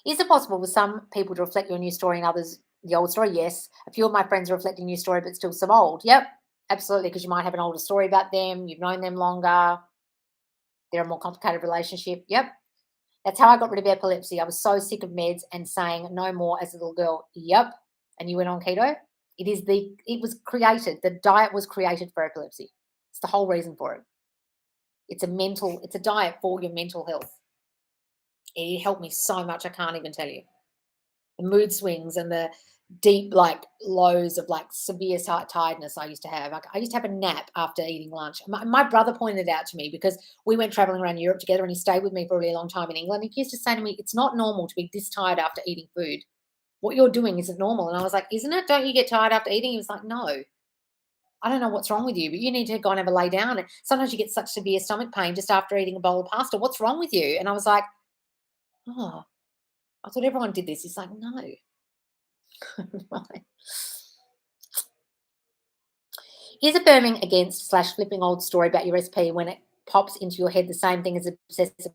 Is it possible for some people to reflect your new story and others the old story? Yes. A few of my friends are reflecting new story, but still some old. Yep, absolutely, because you might have an older story about them. You've known them longer. They're a more complicated relationship. Yep. That's how I got rid of epilepsy. I was so sick of meds and saying no more as a little girl. Yep. And you went on keto? It was created. The diet was created for epilepsy. It's the whole reason for it. It's a diet for your mental health. It helped me so much, I can't even tell you. The mood swings and the deep like lows of like severe tiredness I used to have. Like I used to have a nap after eating lunch. My brother pointed it out to me because we went traveling around Europe together and he stayed with me for a really long time in England. He used to say to me, it's not normal to be this tired after eating food. What you're doing isn't normal. And I was like, isn't it? Don't you get tired after eating? He was like, no. I don't know what's wrong with you, but you need to go and have a lay down. And sometimes you get such severe stomach pain just after eating a bowl of pasta. What's wrong with you? And I was like, oh, I thought everyone did this. He's like, no. Right. Is affirming against / flipping old story about your SP when it pops into your head the same thing as obsessively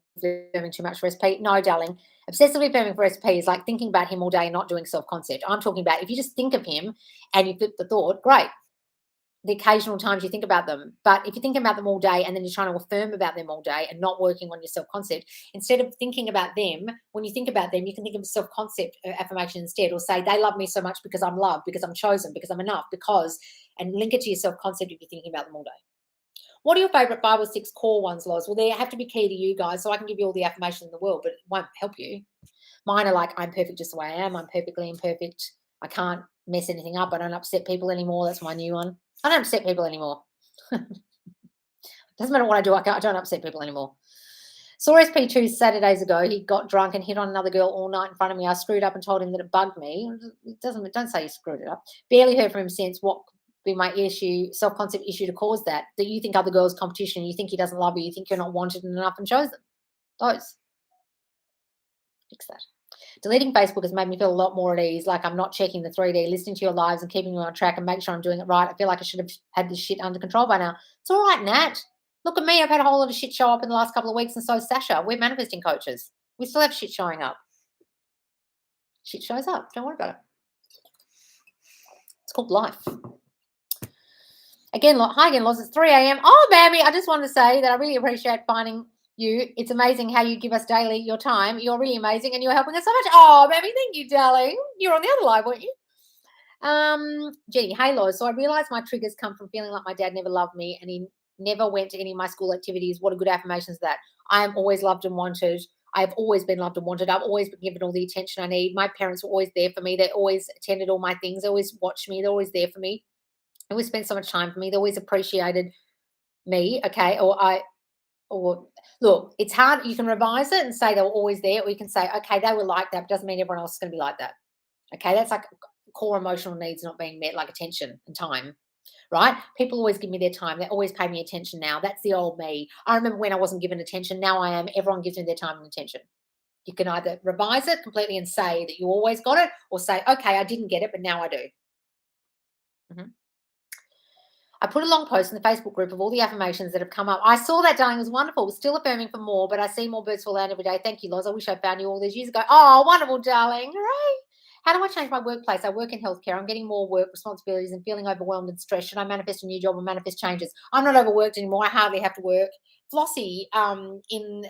affirming too much for SP? No, darling. Obsessively affirming for SP is like thinking about him all day and not doing self-concept. I'm talking about if you just think of him and you flip the thought, great. The occasional times you think about them. But if you're thinking about them all day and then you're trying to affirm about them all day and not working on your self-concept, instead of thinking about them, when you think about them, you can think of self-concept affirmation instead, or say, they love me so much because I'm loved, because I'm chosen, because I'm enough, because, and link it to your self-concept if you're thinking about them all day. What are your favorite 5 or 6 core ones, Loz? Well, they have to be key to you guys, so I can give you all the affirmation in the world, but it won't help you. Mine are like, I'm perfect just the way I am. I'm perfectly imperfect. I can't mess anything up. I don't upset people anymore. That's my new one. I don't upset people anymore. Doesn't matter what I do. I don't upset people anymore. Saw SP2 Saturdays ago. He got drunk and hit on another girl all night in front of me. I screwed up and told him that it bugged me. Don't say you screwed it up. Barely heard from him since. What could be my issue, self-concept issue to cause that? That you think other girls' competition, you think he doesn't love you, you think you're not wanted enough and chose them. Those. Fix that. Deleting Facebook has made me feel a lot more at ease, like I'm not checking the 3D, listening to your lives and keeping you on track and make sure I'm doing it right. I feel like I should have had this shit under control by now. It's all right, Nat. Look at me. I've had a whole lot of shit show up in the last couple of weeks, and so is Sasha. We're manifesting coaches. We still have shit showing up. Shit shows up. Don't worry about it. It's called life. Again, hi again, Loz. It's 3 a.m. Oh, baby, I just wanted to say that I really appreciate finding you. It's amazing how you give us daily your time. You're really amazing and you're helping us so much. Oh, baby, thank you, darling. You're on the other live, weren't you? Jenny, hey, Loz. So I realized my triggers come from feeling like my dad never loved me and he never went to any of my school activities. What a good affirmation is that. I am always loved and wanted. I've always been loved and wanted. I've always been given all the attention I need. My parents were always there for me. They always attended all my things. They always watched me. They're always there for me. They always spent so much time for me. They always appreciated me, okay? Or look, it's hard. You can revise it and say they were always there, or you can say, okay, they were like that, but doesn't mean everyone else is going to be like that. Okay, that's like core emotional needs not being met, like attention and time, right? People always give me their time. They always pay me attention now. That's the old me. I remember when I wasn't given attention. Now I am. Everyone gives me their time and attention. You can either revise it completely and say that you always got it, or say, okay, I didn't get it, but now I do. Mm-hmm. I put a long post in the Facebook group of all the affirmations that have come up. I saw that, darling. It was wonderful. We're still affirming for more, but I see more birds fall out every day. Thank you, Loz. I wish I found you all those years ago. Oh, wonderful, darling. Hooray. How do I change my workplace? I work in healthcare. I'm getting more work responsibilities and feeling overwhelmed and stressed. Should I manifest a new job or manifest changes? I'm not overworked anymore. I hardly have to work. Flossie in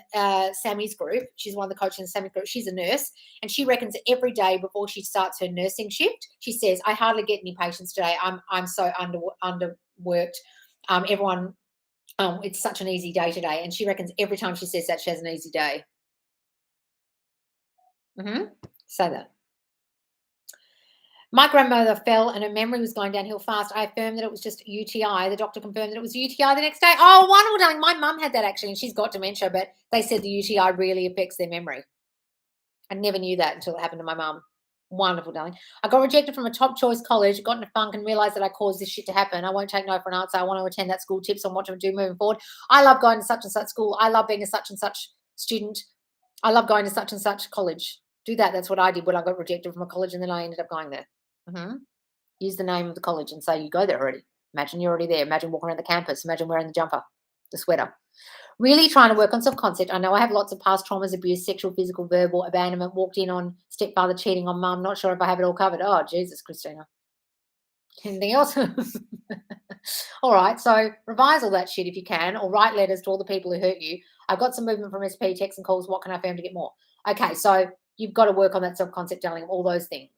Sammy's group, she's one of the coaches in Sammy's group. She's a nurse, and she reckons that every day before she starts her nursing shift, she says, I hardly get any patients today. I'm so underworked. Everyone, it's such an easy day today. And she reckons every time she says that, she has an easy day. Say that. My grandmother fell and her memory was going downhill fast. I affirmed that it was just UTI. The doctor confirmed that it was UTI the next day. Oh, wonderful, darling. My mum had that actually, and she's got dementia, but they said the UTI really affects their memory. I never knew that until it happened to my mum. Wonderful, darling. I got rejected from a top choice college, got in a funk and realised that I caused this shit to happen. I won't take no for an answer. I want to attend that school. Tips on what to do moving forward. I love going to such and such school. I love being a such and such student. I love going to such and such college. Do that. That's what I did when I got rejected from a college, and then I ended up going there. Use the name of the college and say you go there already. Imagine you're already there. Imagine walking around the campus. Imagine wearing the jumper, the sweater. Really trying to work on self-concept. I know I have lots of past traumas, abuse, sexual, physical, verbal, abandonment, walked in on stepfather cheating on mum. Not sure if I have it all covered. Oh, Jesus, Christina. Anything else? All right, so revise all that shit if you can, or write letters to all the people who hurt you. I've got some movement from SP, texts and calls. What can I affirm to get more? Okay, so you've got to work on that self-concept, darling, all those things.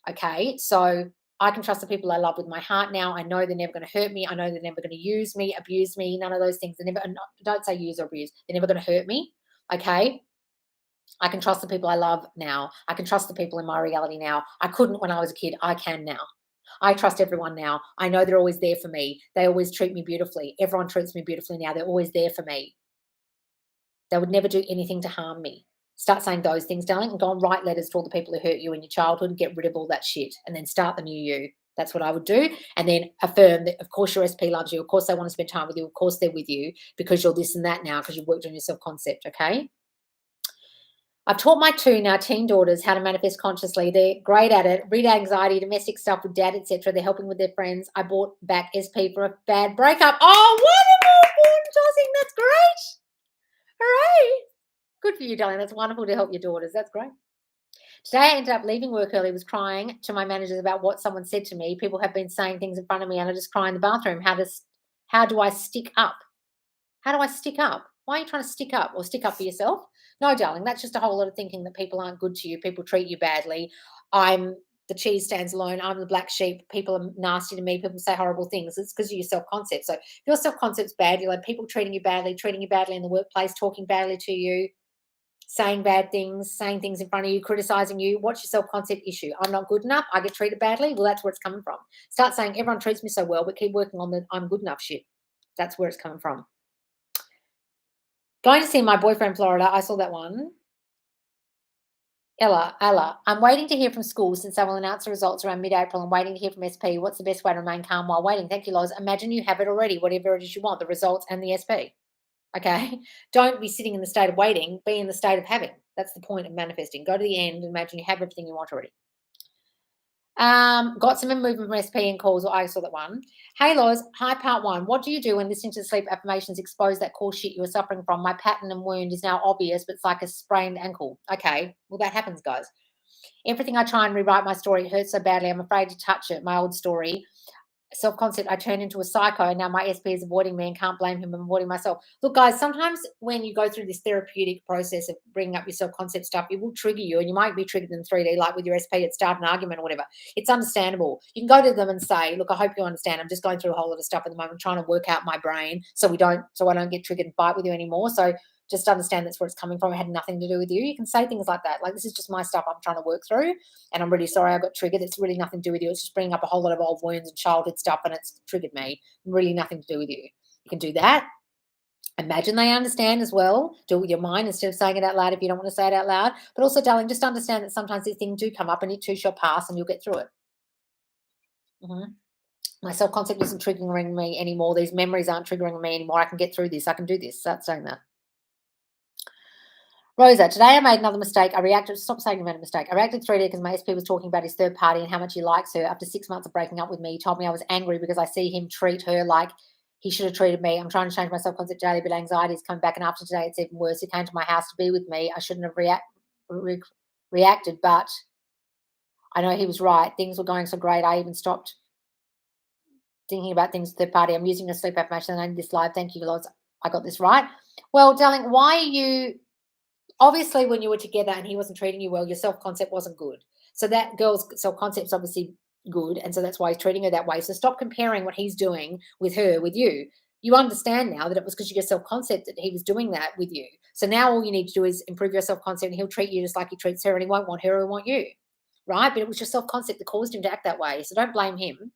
Okay, so I can trust the people I love with my heart now. I know they're never going to hurt me. I know they're never going to use me, abuse me, none of those things. They never, don't say use or abuse. They're never going to hurt me. Okay. I can trust the people I love now. I can trust the people in my reality now. I couldn't when I was a kid. I can now. I trust everyone now. I know they're always there for me. They always treat me beautifully. Everyone treats me beautifully now. They're always there for me. They would never do anything to harm me. Start saying those things, darling, and go and write letters to all the people who hurt you in your childhood and get rid of all that shit and then start the new you. That's what I would do. And then affirm that, of course, your SP loves you. Of course, they want to spend time with you. Of course, they're with you because you're this and that now because you've worked on your self concept. Okay. I've taught my two now teen daughters how to manifest consciously. They're great at it. Read anxiety, domestic stuff with dad, etc. They're helping with their friends. I bought back SP for a bad breakup. Oh, wonderful, Tossing. That's great. Hooray. Good for you, darling. That's wonderful to help your daughters. That's great. Today I ended up leaving work early, was crying to my managers about what someone said to me. People have been saying things in front of me and I just cry in the bathroom. How do I stick up? How do I stick up? Why are you trying to stick up or stick up for yourself? No, darling, that's just a whole lot of thinking that people aren't good to you. People treat you badly. I'm the cheese stands alone. I'm the black sheep. People are nasty to me. People say horrible things. It's because of your self-concept. So if your self-concept's bad, you'll have people treating you badly in the workplace, talking badly to you, saying bad things, saying things in front of you, criticizing you. What's your self-concept issue? I'm not good enough. I get treated badly. Well, that's where it's coming from. Start saying everyone treats me so well, but keep working on the I'm good enough shit. That's where it's coming from. Going to see my boyfriend in Florida. I saw that one. Ella, I'm waiting to hear from school since they will announce the results around mid-April. I'm waiting to hear from SP. What's the best way to remain calm while waiting? Thank you, Loz. Imagine you have it already, whatever it is you want, the results and the SP. Okay? Don't be sitting in the state of waiting. Be in the state of having. That's the point of manifesting. Go to the end and imagine you have everything you want already. Got some movement from SP and calls. I saw that one. Hey, Loz. Hi, part one. What do you do when listening to the sleep affirmations expose that core shit you are suffering from? My pattern and wound is now obvious, but it's like a sprained ankle. Okay. Well, that happens, guys. Everything I try and rewrite my story hurts so badly. I'm afraid to touch it. My old story. Self-concept, I turned into a psycho and now my SP is avoiding me and can't blame him. I'm avoiding myself. Look, guys, sometimes when you go through this therapeutic process of bringing up your self-concept stuff, it will trigger you and you might be triggered in 3D, like with your SP at start an argument or whatever. It's understandable. You can go to them and say, look, I hope you understand. I'm just going through a whole lot of stuff at the moment, trying to work out my brain so I don't get triggered and fight with you anymore. So just understand that's where it's coming from. It had nothing to do with you. You can say things like that. Like, this is just my stuff I'm trying to work through. And I'm really sorry I got triggered. It's really nothing to do with you. It's just bringing up a whole lot of old wounds and childhood stuff and it's triggered me. Really nothing to do with you. You can do that. Imagine they understand as well. Do it with your mind instead of saying it out loud if you don't want to say it out loud. But also, darling, just understand that sometimes these things do come up and it too shall pass and you'll get through it. My self-concept isn't triggering me anymore. These memories aren't triggering me anymore. I can get through this. I can do this. Start saying that. Rosa, today I made another mistake. Stop saying you made a mistake. I reacted 3D because my SP was talking about his third party and how much he likes her. After 6 months of breaking up with me, he told me I was angry because I see him treat her like he should have treated me. I'm trying to change my self-concept daily, but anxiety is coming back. And after today, it's even worse. He came to my house to be with me. I shouldn't have reacted, but I know he was right. Things were going so great. I even stopped thinking about things third party. I'm using a sleep affirmation and I need this live. Thank you, Lord. I got this right. Well, darling, why are you... Obviously, when you were together and he wasn't treating you well, your self-concept wasn't good. So that girl's self-concept is obviously good, and so that's why he's treating her that way. So stop comparing what he's doing with her with you. You understand now that it was because of your self-concept that he was doing that with you. So now all you need to do is improve your self-concept and he'll treat you just like he treats her and he won't want her or want you, right? But it was your self-concept that caused him to act that way. So don't blame him,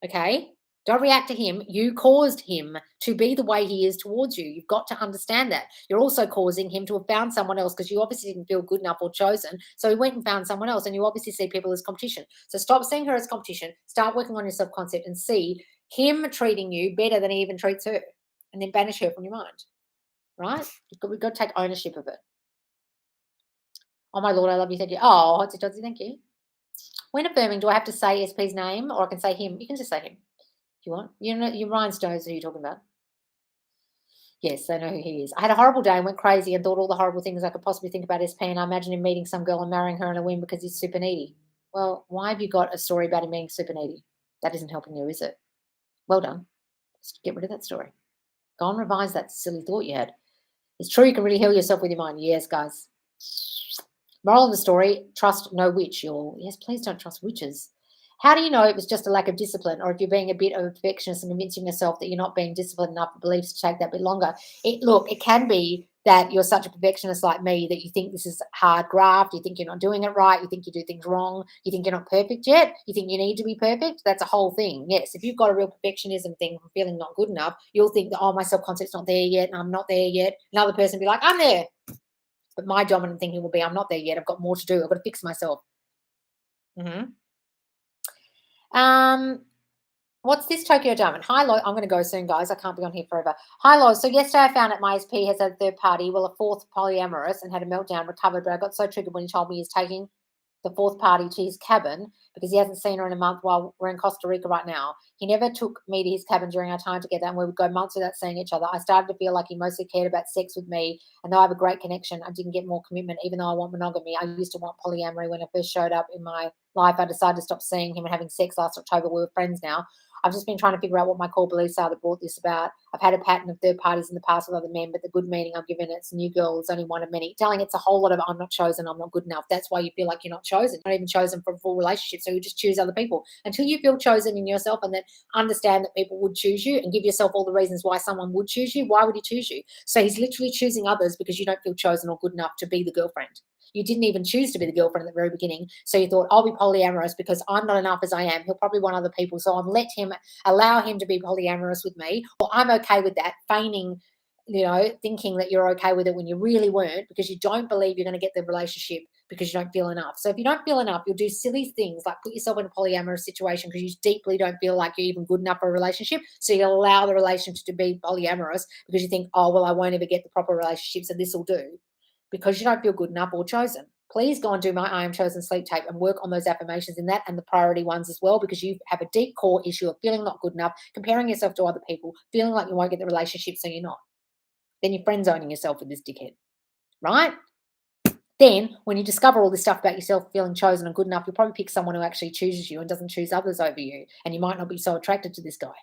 okay? Don't react to him. You caused him to be the way he is towards you. You've got to understand that. You're also causing him to have found someone else because you obviously didn't feel good enough or chosen. So he went and found someone else, and you obviously see people as competition. So stop seeing her as competition. Start working on your self-concept and see him treating you better than he even treats her, and then banish her from your mind, right? We've got to take ownership of it. Oh, my Lord, I love you. Thank you. Oh, Hotsy Totsy, thank you. When affirming, do I have to say SP's name or I can say him? You can just say him. If you want. You know, your Ryan knows who you're talking about. Yes, they know who he is. I had a horrible day and went crazy and thought all the horrible things I could possibly think about SP, and I imagine him meeting some girl and marrying her in a whim because he's super needy. Well, why have you got a story about him being super needy? That isn't helping you, is it? Well done. Just get rid of that story. Go and revise that silly thought you had. It's true you can really heal yourself with your mind. Yes, guys. Moral of the story, trust no witch, y'all. Yes, please don't trust witches. How do you know it was just a lack of discipline, or if you're being a bit of a perfectionist and convincing yourself that you're not being disciplined enough for beliefs to take that bit longer? It can be that you're such a perfectionist like me that you think this is hard graft, you think you're not doing it right, you think you do things wrong, you think you're not perfect yet, you think you need to be perfect. That's a whole thing. Yes, if you've got a real perfectionism thing from feeling not good enough, you'll think that, oh, my self-concept's not there yet, and I'm not there yet. Another person will be like, I'm there. But my dominant thinking will be, I'm not there yet, I've got more to do, I've got to fix myself. Hmm. What's this Tokyo Diamond? Hi, Lo. I'm going to go soon, guys. I can't be on here forever. Hi, Lo. So yesterday I found out my SP has a third party, well, a fourth polyamorous, and had a meltdown, recovered, but I got so triggered when he told me he's taking the fourth party to his cabin because he hasn't seen her in a month while we're in Costa Rica right now. He never took me to his cabin during our time together, and we would go months without seeing each other. I started to feel like he mostly cared about sex with me, and though I have a great connection, I didn't get more commitment, even though I want monogamy. I used to want polyamory when I first showed up in my life. I decided to stop seeing him and having sex last October. We were friends now. I've just been trying to figure out what my core beliefs are that brought this about. I've had a pattern of third parties in the past with other men, but the good meaning I've given it's a new girl is only one of many. Telling it's a whole lot of I'm not chosen, I'm not good enough. That's why you feel like you're not chosen. You're not even chosen for a full relationship, so you just choose other people. Until you feel chosen in yourself and then understand that people would choose you and give yourself all the reasons why someone would choose you, why would he choose you? So he's literally choosing others because you don't feel chosen or good enough to be the girlfriend. You didn't even choose to be the girlfriend at the very beginning. So you thought, I'll be polyamorous because I'm not enough as I am. He'll probably want other people. So I'll allow him to be polyamorous with me. Or I'm okay with that, feigning, thinking that you're okay with it when you really weren't because you don't believe you're going to get the relationship because you don't feel enough. So if you don't feel enough, you'll do silly things like put yourself in a polyamorous situation because you deeply don't feel like you're even good enough for a relationship. So you'll allow the relationship to be polyamorous because you think, oh, well, I won't ever get the proper relationship, so this will do, because you don't feel good enough or chosen. Please go and do my I Am Chosen sleep tape and work on those affirmations in that and the priority ones as well, because you have a deep core issue of feeling not good enough, comparing yourself to other people, feeling like you won't get the relationship, so you're not. Then you're friend zoning yourself with this dickhead, right? Then when you discover all this stuff about yourself feeling chosen and good enough, you'll probably pick someone who actually chooses you and doesn't choose others over you, and you might not be so attracted to this guy.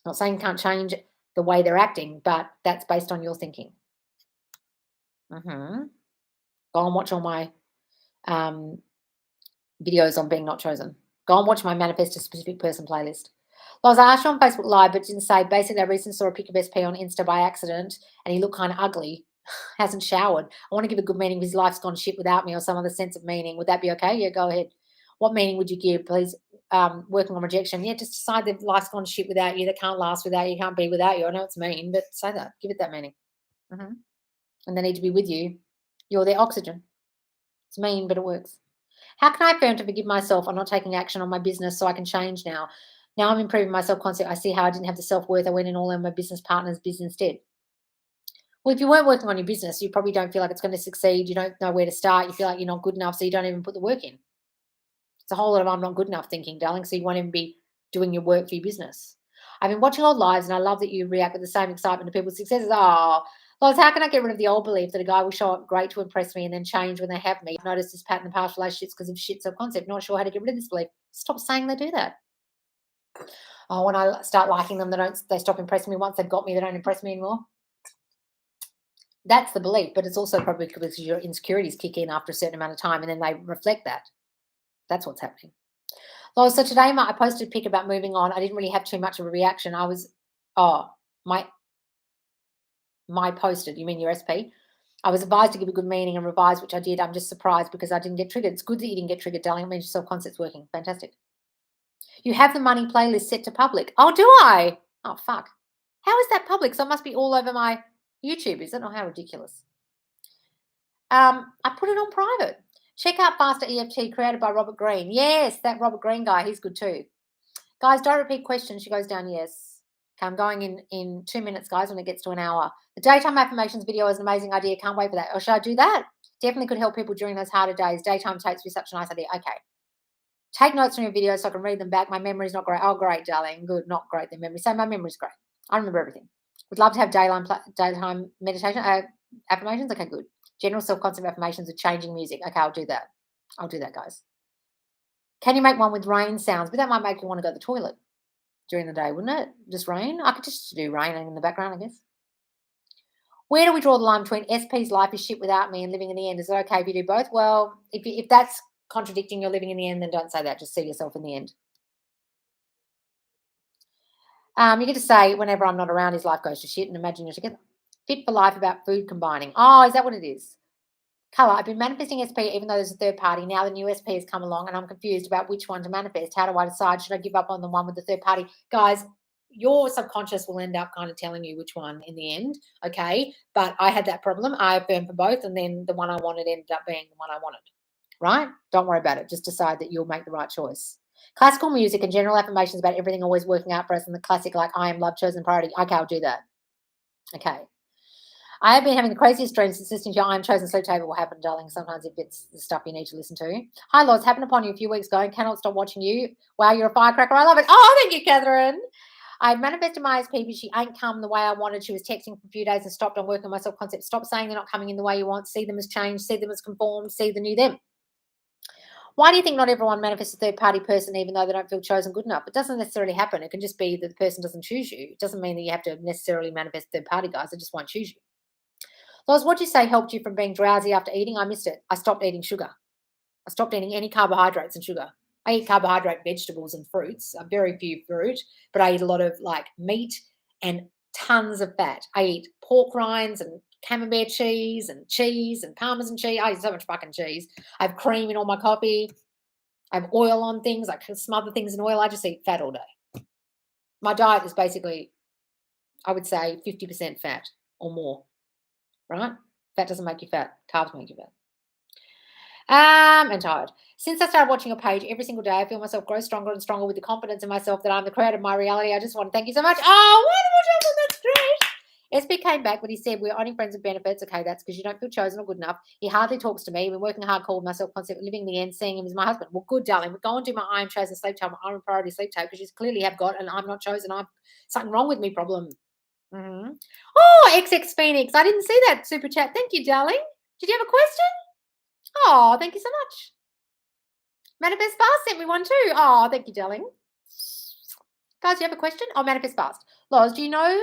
Not saying you can't change the way they're acting, but that's based on your thinking. Go and watch all my videos on being not chosen. Go and watch my Manifest a Specific Person playlist. I asked you on Facebook Live, but didn't say. Basically, I recently saw a pic of SP on Insta by accident, and he looked kind of ugly. Hasn't showered. I want to give a good meaning. His life's gone shit without me, or some other sense of meaning. Would that be okay? Yeah, go ahead. What meaning would you give, please? Working on rejection. Yeah, just decide that life's gone shit without you. That can't last without you. Can't be without you. I know it's mean, but say that. Give it that meaning. And they need to be with you. You're their oxygen. It's mean, but it works. How can I affirm to forgive myself on not taking action on my business so I can change now? Now I'm improving my self-concept. I see how I didn't have the self-worth. I went in all on my business partner's business instead. Well, if you weren't working on your business, you probably don't feel like it's going to succeed. You don't know where to start. You feel like you're not good enough, so you don't even put the work in. It's a whole lot of I'm not good enough thinking, darling, so you won't even be doing your work for your business. I've been watching old lives, and I love that you react with the same excitement to people's successes. Oh, Loz, how can I get rid of the old belief that a guy will show up great to impress me and then change when they have me? I've noticed this pattern in past relationships because of shit self-concept. Not sure how to get rid of this belief. Stop saying they do that. Oh, when I start liking them, they stop impressing me. Once they've got me, they don't impress me anymore. That's the belief, but it's also probably because your insecurities kick in after a certain amount of time, and then they reflect that. That's what's happening. Oh, so today I posted a pic about moving on. I didn't really have too much of a reaction. My posted, you mean your SP? I was advised to give a good meaning and revise, which I did. I'm just surprised because I didn't get triggered. It's good that you didn't get triggered, darling. It means your self-concept's working. Fantastic. You have the money playlist set to public. Oh, do I? Oh, fuck. How is that public? So it must be all over my YouTube, is it? Oh, how ridiculous. I put it on private. Check out Faster EFT, created by Robert Greene. Yes, that Robert Greene guy, he's good too. Guys, don't repeat questions. She goes down, yes. Okay, I'm going in 2 minutes, guys, when it gets to an hour. The daytime affirmations video is an amazing idea. Can't wait for that. Or should I do that? Definitely could help people during those harder days. Daytime tapes would be such a nice idea. Okay. Take notes from your videos so I can read them back. My memory's not great. Oh, great, darling. Good, not great, the memory. So my memory's great. I remember everything. Would love to have daytime meditation affirmations. Okay, good. General self-concept affirmations with changing music. Okay, I'll do that. I'll do that, guys. Can you make one with rain sounds? But that might make you want to go to the toilet during the day, wouldn't it? Just rain? I could just do rain in the background, I guess. Where do we draw the line between SP's life is shit without me and living in the end? Is it okay if you do both? Well, if that's contradicting your living in the end, then don't say that. Just see yourself in the end. You get to say, whenever I'm not around, his life goes to shit, and imagine you're together. Fit for life about food combining. Oh, is that what it is? Colour, I've been manifesting SP even though there's a third party. Now the new SP has come along and I'm confused about which one to manifest. How do I decide? Should I give up on the one with the third party? Guys, your subconscious will end up kind of telling you which one in the end, okay? But I had that problem. I affirmed for both, and then the one I wanted ended up being the one I wanted, right? Don't worry about it. Just decide that you'll make the right choice. Classical music and general affirmations about everything always working out for us, and the classic like I am love, chosen, priority. Okay, I'll do that. Okay. I have been having the craziest dreams since listening to your I am chosen sleep table will happen, darling. Sometimes if it's the stuff you need to listen to. Hi, Loz. Happened upon you a few weeks ago and cannot stop watching you. Wow, you're a firecracker. I love it. Oh, thank you, Catherine. I manifested my ISP, but she ain't come the way I wanted. She was texting for a few days and stopped on working on my self-concept. Stop saying they're not coming in the way you want. See them as changed. See them as conformed. See the new them. Why do you think not everyone manifests a third-party person even though they don't feel chosen good enough? It doesn't necessarily happen. It can just be that the person doesn't choose you. It doesn't mean that you have to necessarily manifest third-party guys. They just won't choose you. Loz, what do you say helped you from being drowsy after eating? I missed it. I stopped eating sugar. I stopped eating any carbohydrates and sugar. I eat carbohydrate vegetables and fruits, very few fruit, but I eat a lot of like meat and tons of fat. I eat pork rinds and camembert cheese and Parmesan cheese. I eat so much fucking cheese. I have cream in all my coffee. I have oil on things. I can smother things in oil. I just eat fat all day. My diet is basically, I would say, 50% fat or more, right? Fat doesn't make you fat. Carbs make you fat. And tired. Since I started watching your page every single day, I feel myself grow stronger and stronger with the confidence in myself that I'm the creator of my reality. I just want to thank you so much. Oh, wonderful, Jonathan, that's great. SB came back, but he said, we're only friends with benefits. Okay, that's because you don't feel chosen or good enough. He hardly talks to me. We've been working hardcore with my self-concept, living in the end, seeing him as my husband. Well, good, darling. We'll go and do my I am chosen sleep tape, my I am priority sleep tape, because you clearly have got an I'm not chosen, I'm something wrong with me problem. Mm-hmm. Oh, XX Phoenix. I didn't see that super chat. Thank you, darling. Did you have a question? Oh, thank you so much. Manifest Fast sent me one too. Oh, thank you, darling. Guys, do you have a question? Oh, Manifest Fast. Loz, do you know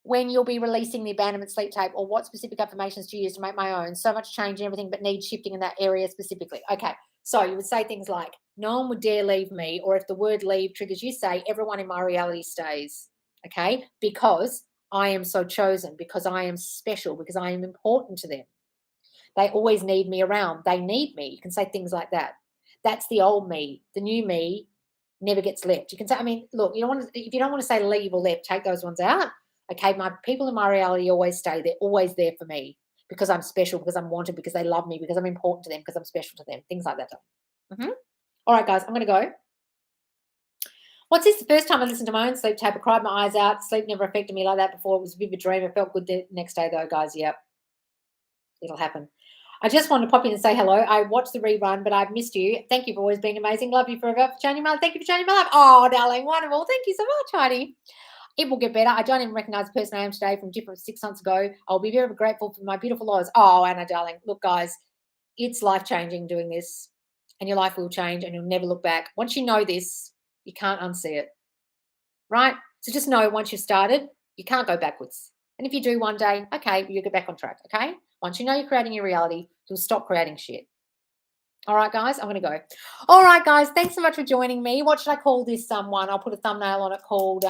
when you'll be releasing the abandonment sleep tape, or what specific affirmations do you use to make my own? So much change and everything, but need shifting in that area specifically. Okay, so you would say things like, no one would dare leave me, or if the word leave triggers you, say, everyone in my reality stays, okay? Because I am so chosen, because I am special, because I am important to them. They always need me around. They need me. You can say things like that. That's the old me. The new me never gets left. You can say, I mean, look, you don't want to, if you don't want to say leave or left, take those ones out. Okay, my people in my reality always stay. They're always there for me because I'm special, because I'm wanted, because they love me, because I'm important to them, because I'm special to them. Things like that. Mm-hmm. All right, guys, I'm going to go. What's this? The first time I listened to my own sleep tape, I cried my eyes out. Sleep never affected me like that before. It was a vivid dream. It felt good the next day, though, guys. Yep, it'll happen. I just wanted to pop in and say hello. I watched the rerun, but I've missed you. Thank you for always being amazing. Love you forever. For changing my life. Thank you for changing my life. Oh, darling, wonderful. Thank you so much, Heidi. It will get better. I don't even recognize the person I am today from different 6 months ago. I'll be very grateful for my beautiful Loz. Oh, Anna, darling. Look, guys, it's life-changing doing this, and your life will change, and you'll never look back. Once you know this, you can't unsee it, right? So just know once you've started, you can't go backwards. And if you do one day, okay, you'll get back on track, okay? Once you know you're creating your reality, you'll stop creating shit. All right, guys, I'm going to go. All right, guys, thanks so much for joining me. What should I call this one? I'll put a thumbnail on it called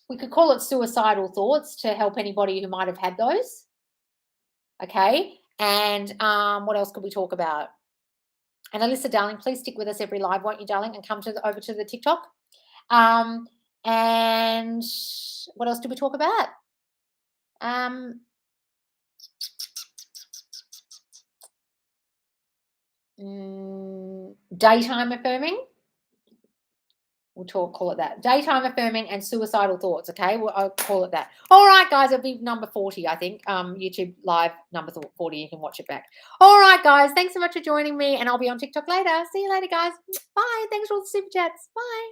we could call it suicidal thoughts to help anybody who might have had those. Okay, and what else could we talk about? And Alyssa, darling, please stick with us every live, won't you, darling, and come over to the TikTok. And what else did we talk about? Daytime affirming. We'll call it that. Daytime affirming and suicidal thoughts, okay? I'll call it that. All right, guys, it'll be number 40, I think. YouTube live number 40. You can watch it back. All right, guys, thanks so much for joining me, and I'll be on TikTok later. See you later, guys. Bye. Thanks for all the super chats. Bye.